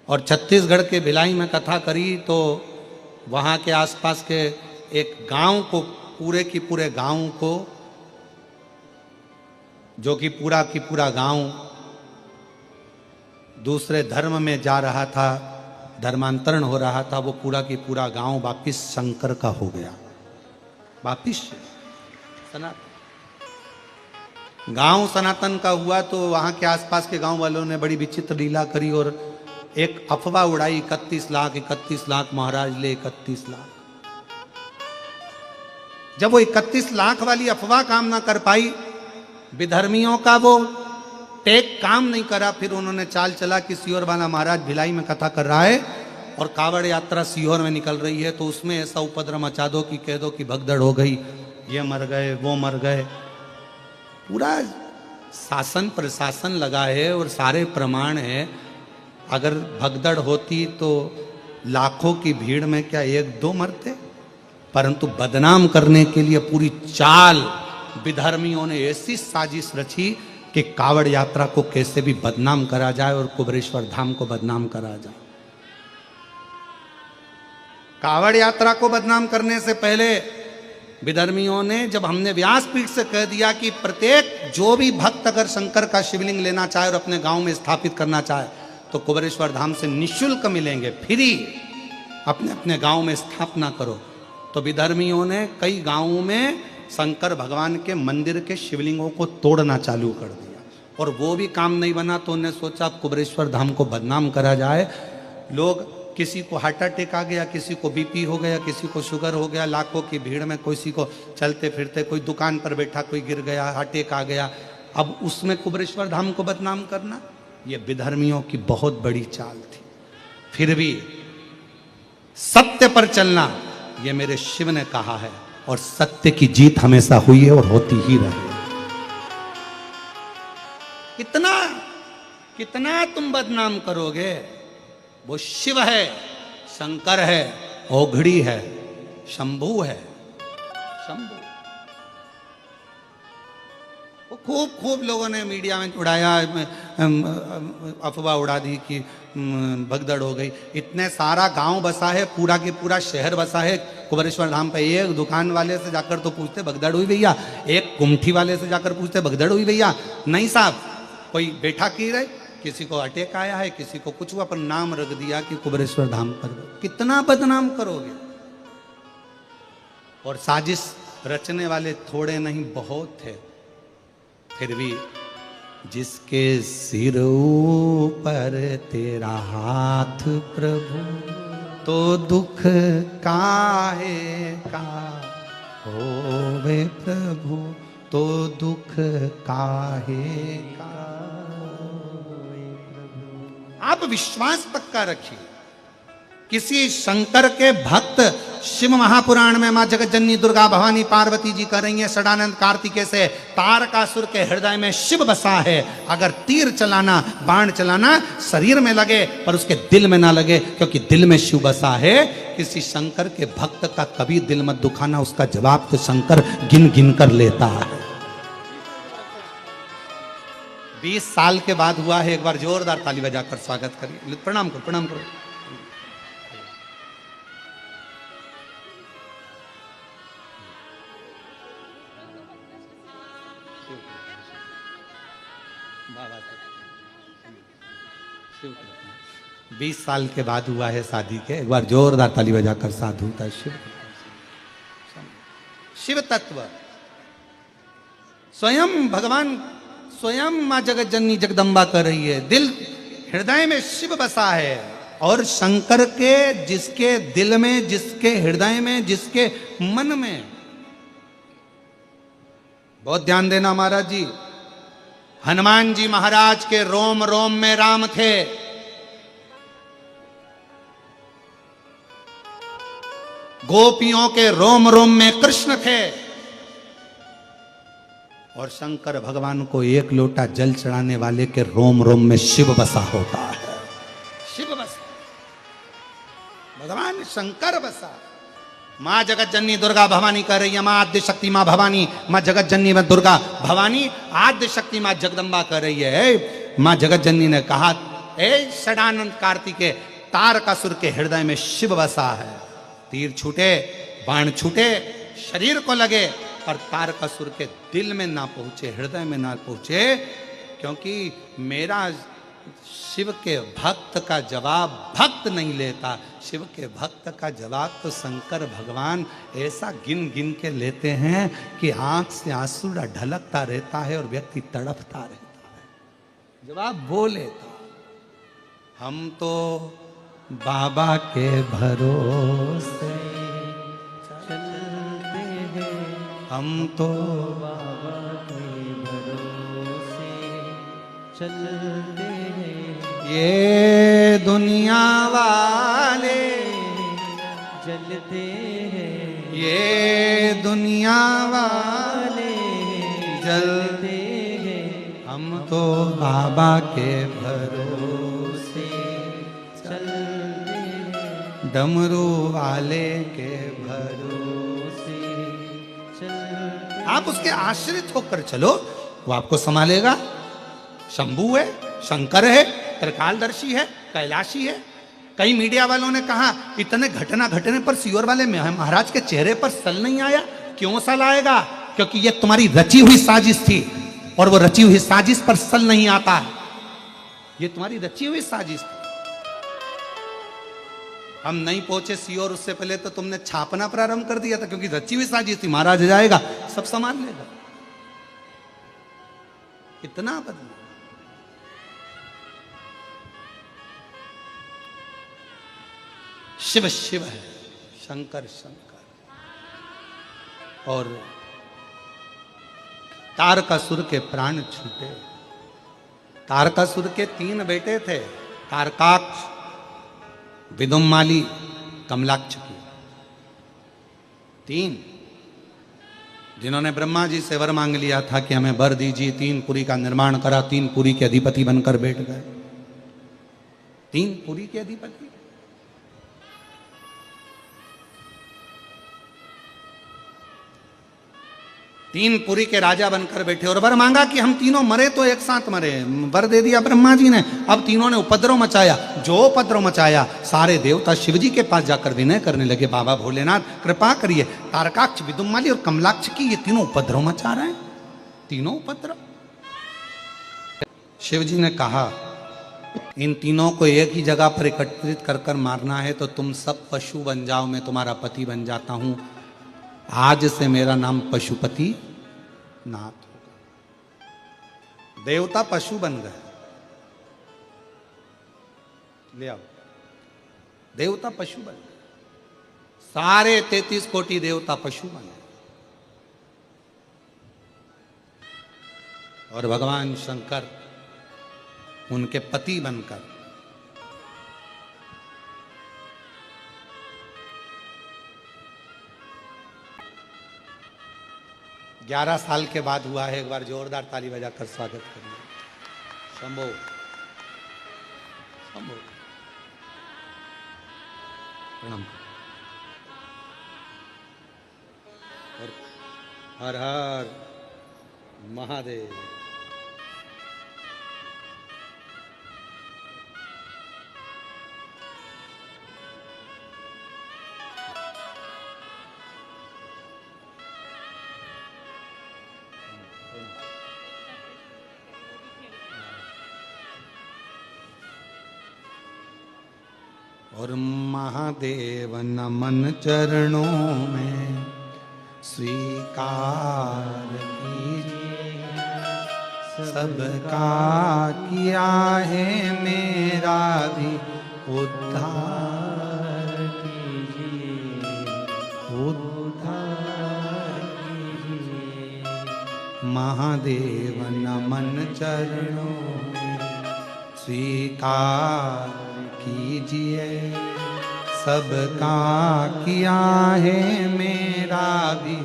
और छत्तीसगढ़ के भिलाई में कथा करी तो वहाँ के आसपास के एक गांव को, पूरे की पूरे गांव को, जो कि पूरा की पूरा गांव दूसरे धर्म में जा रहा था, धर्मांतरण हो रहा था, वो पूरा की पूरा गांव वापिस शंकर का हो गया, वापिस सनातन। गांव सनातन का हुआ तो वहाँ के आसपास के गांव वालों ने बड़ी विचित्र लीला करी और एक अफवाह उड़ाई, 31 लाख 31 लाख महाराज ले 31 लाख। जब वो 31 लाख वाली अफवाह काम ना कर पाई, विधर्मियों का वो टेक काम नहीं करा, फिर उन्होंने चाल चला कि सीहोर वाला महाराज भिलाई में कथा कर रहा है और कावड़ यात्रा सीहोर में निकल रही है, तो उसमें ऐसा उपद्रव मचा दो कि कह दो कि भगदड़ हो गई, ये मर गए, वो मर गए। पूरा शासन प्रशासन लगा है और सारे प्रमाण है। अगर भगदड़ होती तो लाखों की भीड़ में क्या एक दो मरते, परंतु बदनाम करने के लिए पूरी चाल विधर्मियों ने ऐसी साजिश रची कि कावड़ यात्रा को कैसे भी बदनाम करा जाए और कुबेरेश्वर धाम को बदनाम करा जाए। कावड़ यात्रा को बदनाम करने से पहले विधर्मियों ने, जब हमने व्यासपीठ से कह दिया कि प्रत्येक जो भी भक्त अगर शंकर का शिवलिंग लेना चाहे और अपने गांव में स्थापित करना चाहे तो कुबेरेश्वर धाम से निःशुल्क मिलेंगे, फ्री, अपने अपने गांव में स्थापना करो, तो विधर्मियों ने कई गांवों में शंकर भगवान के मंदिर के शिवलिंगों को तोड़ना चालू कर दिया। और वो भी काम नहीं बना तो उन्हें सोचा अब कुबेरेश्वर धाम को बदनाम करा जाए। लोग, किसी को हार्ट अटैक आ गया, किसी को बीपी हो गया, किसी को शुगर हो गया, लाखों की भीड़ में किसी को चलते फिरते, कोई दुकान पर बैठा कोई गिर गया, हार्ट अटैक आ गया। अब उसमें कुबेरेश्वर धाम को बदनाम करना, ये विधर्मियों की बहुत बड़ी चाल थी। फिर भी सत्य पर चलना, ये मेरे शिव ने कहा है, और सत्य की जीत हमेशा हुई है और होती ही रहे। कितना कितना तुम बदनाम करोगे, वो शिव है, शंकर है, ओघड़ी है, शंभू है, शंभू। वो खूब लोगों ने मीडिया में उड़ाया, अफवाह उड़ा दी कि भगदड़ हो गई। इतने सारा गांव बसा है, पूरा की पूरा शहर बसा है कुबेरेश्वर धाम पे। एक दुकान वाले से जाकर तो पूछते भगदड़ हुई भैया, एक कुमठी वाले से जाकर पूछते भगदड़ हुई भैया, नहीं साहब, कोई बैठा की रहे, किसी को अटैक आया है, किसी को कुछ हुआ, पर नाम रख दिया कि कुबेरेश्वर धाम पर। कितना बदनाम करोगे। और साजिश रचने वाले थोड़े नहीं बहुत थे। फिर भी जिसके सिर ऊपर तेरा हाथ प्रभु, तो दुख काहे का होवे प्रभु, तो दुख काहे का होवे प्रभु। आप विश्वास पक्का रखिए, किसी शंकर के भक्त शिव महापुराण में मां जगत जननी दुर्गा भवानी पार्वती जी कर रही हैं षडानंद कार्तिकेय से, तारकासुर के हृदय में शिव बसा है। अगर तीर चलाना, बाण चलाना शरीर में लगे पर उसके दिल में ना लगे, क्योंकि दिल में शिव बसा है। किसी शंकर के भक्त का कभी दिल मत दुखाना, उसका जवाब तो शंकर गिन गिन कर लेता है। 20 साल के बाद हुआ है, एक बार जोरदार ताली बजाकर स्वागत करिए। प्रणाम करो, प्रणाम करो। शिव 20 साल के बाद हुआ है शादी के, एक बार जोरदार ताली बजाकर साधुता शिव। शिव तत्व स्वयं भगवान, स्वयं मां जगत जननी जगदम्बा कर रही है। दिल हृदय में शिव बसा है, और शंकर के जिसके दिल में, जिसके हृदय में, जिसके मन में, बहुत ध्यान देना महाराज जी, हनुमान जी महाराज के रोम रोम में राम थे। गोपियों के रोम रोम में कृष्ण थे, और शंकर भगवान को एक लोटा जल चढ़ाने वाले के रोम रोम में शिव बसा होता है। शिव बसा, भगवान शंकर बसा। मां जगत जननी दुर्गा भवानी कह रही है, मां आद्य शक्ति मां भवानी, मां जगत जननी में दुर्गा भवानी आद्य शक्ति मां जगदम्बा कर रही है। मां जगत जननी ने कहा, ए षडानंद कार्तिकेय, तारकासुर के हृदय में शिव बसा है। तीर छूटे, बाण छूटे, शरीर को लगे, और तारकासुर के दिल में ना पहुंचे, हृदय में ना पहुंचे, क्योंकि मेरा शिव के भक्त का जवाब भक्त नहीं लेता। शिव के भक्त का जवाब तो शंकर भगवान ऐसा गिन गिन के लेते हैं कि आंख से आंसू ढलकता रहता है और व्यक्ति तड़पता रहता है। जवाब वो लेता। हम तो बाबा के भरोसे चलते हैं, हम तो बाबा के भरोसे चलते हैं। ये दुनिया वाले जलते हैं, ये दुनिया वाले जलते हैं, हम तो बाबा के भरोसे चलते हैं, डमरू वाले के भरोसे चलते। आप उसके आश्रित होकर चलो, वो आपको संभालेगा। शंभू है, शंकर है, त्रिकालदर्शी है, कैलाशी है। कई मीडिया वालों ने कहा, इतने घटना घटने पर सीओर वाले महाराज के चेहरे पर सल नहीं आया। क्यों सल आएगा? क्योंकि ये तुम्हारी रची हुई साजिश थी, और वो रची हुई साजिश पर सल नहीं आता। ये तुम्हारी रची हुई साजिश थी। हम नहीं पहुंचे सीओर, उससे पहले तो तुमने छापना प्रारंभ कर दिया था, क्योंकि रची हुई साजिश थी। महाराज जाएगा, सब सामान लेगा। इतना बदला। शिव शिव है, शंकर शंकर। और तारकासुर के प्राण छूटे। तारकासुर के 3 बेटे थे, तारकाक्ष, विदुम्माली, कमलाक्ष की। 3 जिन्होंने ब्रह्मा जी से वर मांग लिया था कि हमें वर दीजिए, 3 पुरी का निर्माण करा, 3 पुरी के अधिपति बनकर बैठ गए। 3 पुरी के अधिपति। तीन पुरी के राजा बनकर बैठे और वर मांगा कि हम तीनों मरे तो एक साथ मरे। वर दे दिया ब्रह्मा जी ने। अब तीनों ने उपद्रव मचाया। जो उपद्रव मचाया, सारे देवता शिव जी के पास जाकर विनय करने लगे, बाबा भोलेनाथ कृपा करिए, तारकाक्ष, विदुम्माली और कमलाक्ष की ये तीनों उपद्रव मचा रहे हैं, तीनों उपद्रव। शिव जी ने कहा, इन तीनों को एक ही जगह पर एकत्रित कर कर मारना है तो तुम सब पशु बन जाओ, मैं तुम्हारा पति बन जाता हूं। आज से मेरा नाम पशुपति नाथ होगा। देवता पशु बन गए। ले आओ, देवता पशु बन गए, सारे 33 कोटि देवता पशु बन गए। और भगवान शंकर उनके पति बनकर 11 साल के बाद हुआ है। एक बार जोरदार ताली बजाकर स्वागत करिए। शंभो शंभो, प्रणाम। और हर हर महादेव। और महादेव नमन चरणों में स्वीकार कीजिए, सबका किया है मेरा भी उद्धार कीजिए, उद्धार कीजिए। महादेव नमन चरणों में स्वीकार कीजिए, सबका किया है मेरा भी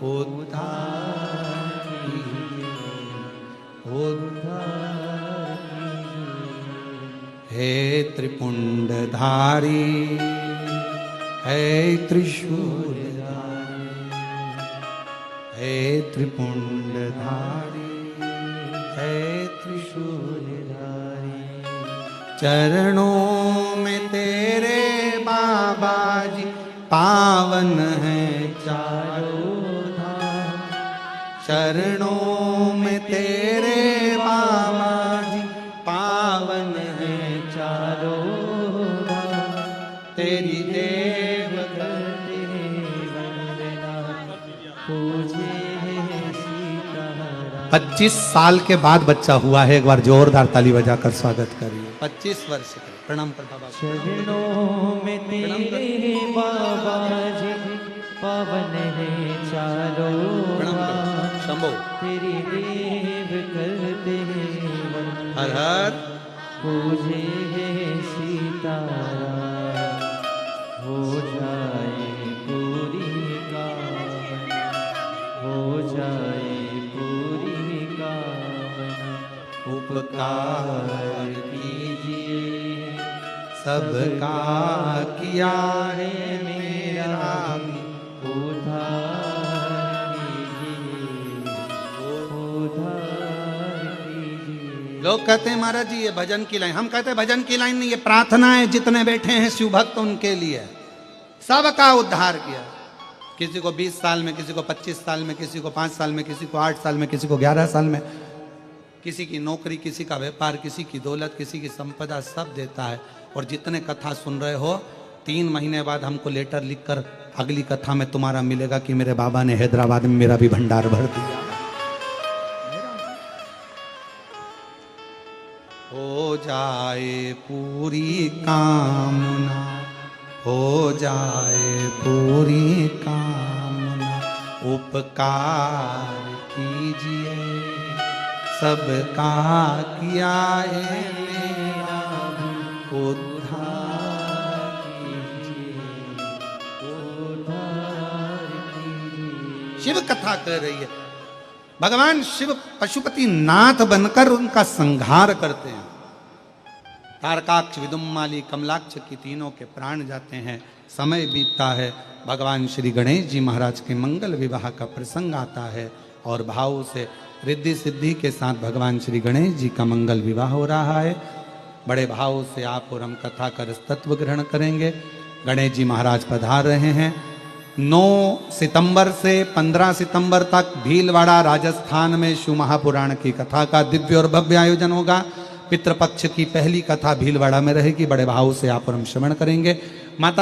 उद्धार कीजिए, उद्धार कीजिए। हे त्रिपुंडधारी, हे त्रिशूलधारी, हे त्रिपुंडधारी, हे त्रिशूलधारी। चरणों में तेरे बाबा जी पावन है चारों धाम। चरणों में तेरे बाबा जी पावन है चारों धाम। तेरी देव करते वंदना, पूजे 25 साल के बाद बच्चा हुआ है। एक बार जोरदार ताली बजाकर स्वागत करिए। 25 वर्ष के। प्रणाम कर बाबा। चरणों में तेरे बाबा जी पावन है चारों धाम। शंभो, तेरी देव करते वंदना, हर हर पूजे सीताराम। हो जाए पूरी कामना, हो जाए पूरी कामना। उपकार कीजिए, सबका किया है मेरा भी उद्धार कीजिए, उद्धार कीजिए। लोग कहते हैं महाराज जी ये भजन की लाइन, हम कहते हैं भजन की लाइन नहीं, ये प्रार्थना है। जितने बैठे हैं शिव भक्त उनके लिए सबका उद्धार किया। किसी को 20 साल में, किसी को 25 साल में, किसी को 5 साल में, किसी को 8 साल में, किसी को 11 साल में, किसी की नौकरी, किसी का व्यापार, किसी की दौलत, किसी की संपदा, सब देता है। और जितने कथा सुन रहे हो, 3 महीने बाद हमको लेटर लिखकर अगली कथा में तुम्हारा मिलेगा कि मेरे बाबा ने हैदराबाद में मेरा भी भंडार भर दिया। हो जाए पूरी कामना, हो जाए पूरी कामना। उपकार कीजिए, सबका किया है मेरा भी उद्धार कीजिए, उद्धार कीजिए। शिव कथा कर रही है। भगवान शिव पशुपति नाथ बनकर उनका संहार करते हैं। तारकाक्ष, विदुम्माली, कमलाक्ष की तीनों के प्राण जाते हैं। समय बीतता है। भगवान श्री गणेश जी महाराज के मंगल विवाह का प्रसंग आता है और भाव से रिद्धि सिद्धि के साथ भगवान श्री गणेश जी का मंगल विवाह हो रहा है। बड़े भाव से आप और हम कथा कर तत्व ग्रहण करेंगे। गणेश जी महाराज पधार रहे हैं। 9 सितंबर से 15 सितंबर तक भीलवाड़ा राजस्थान में शिव महापुराण की कथा का दिव्य और भव्य आयोजन होगा। पितृपक्ष की पहली कथा भीलवाड़ा में रहेगी। बड़े भाव से आप और हम श्रवण करेंगे। माता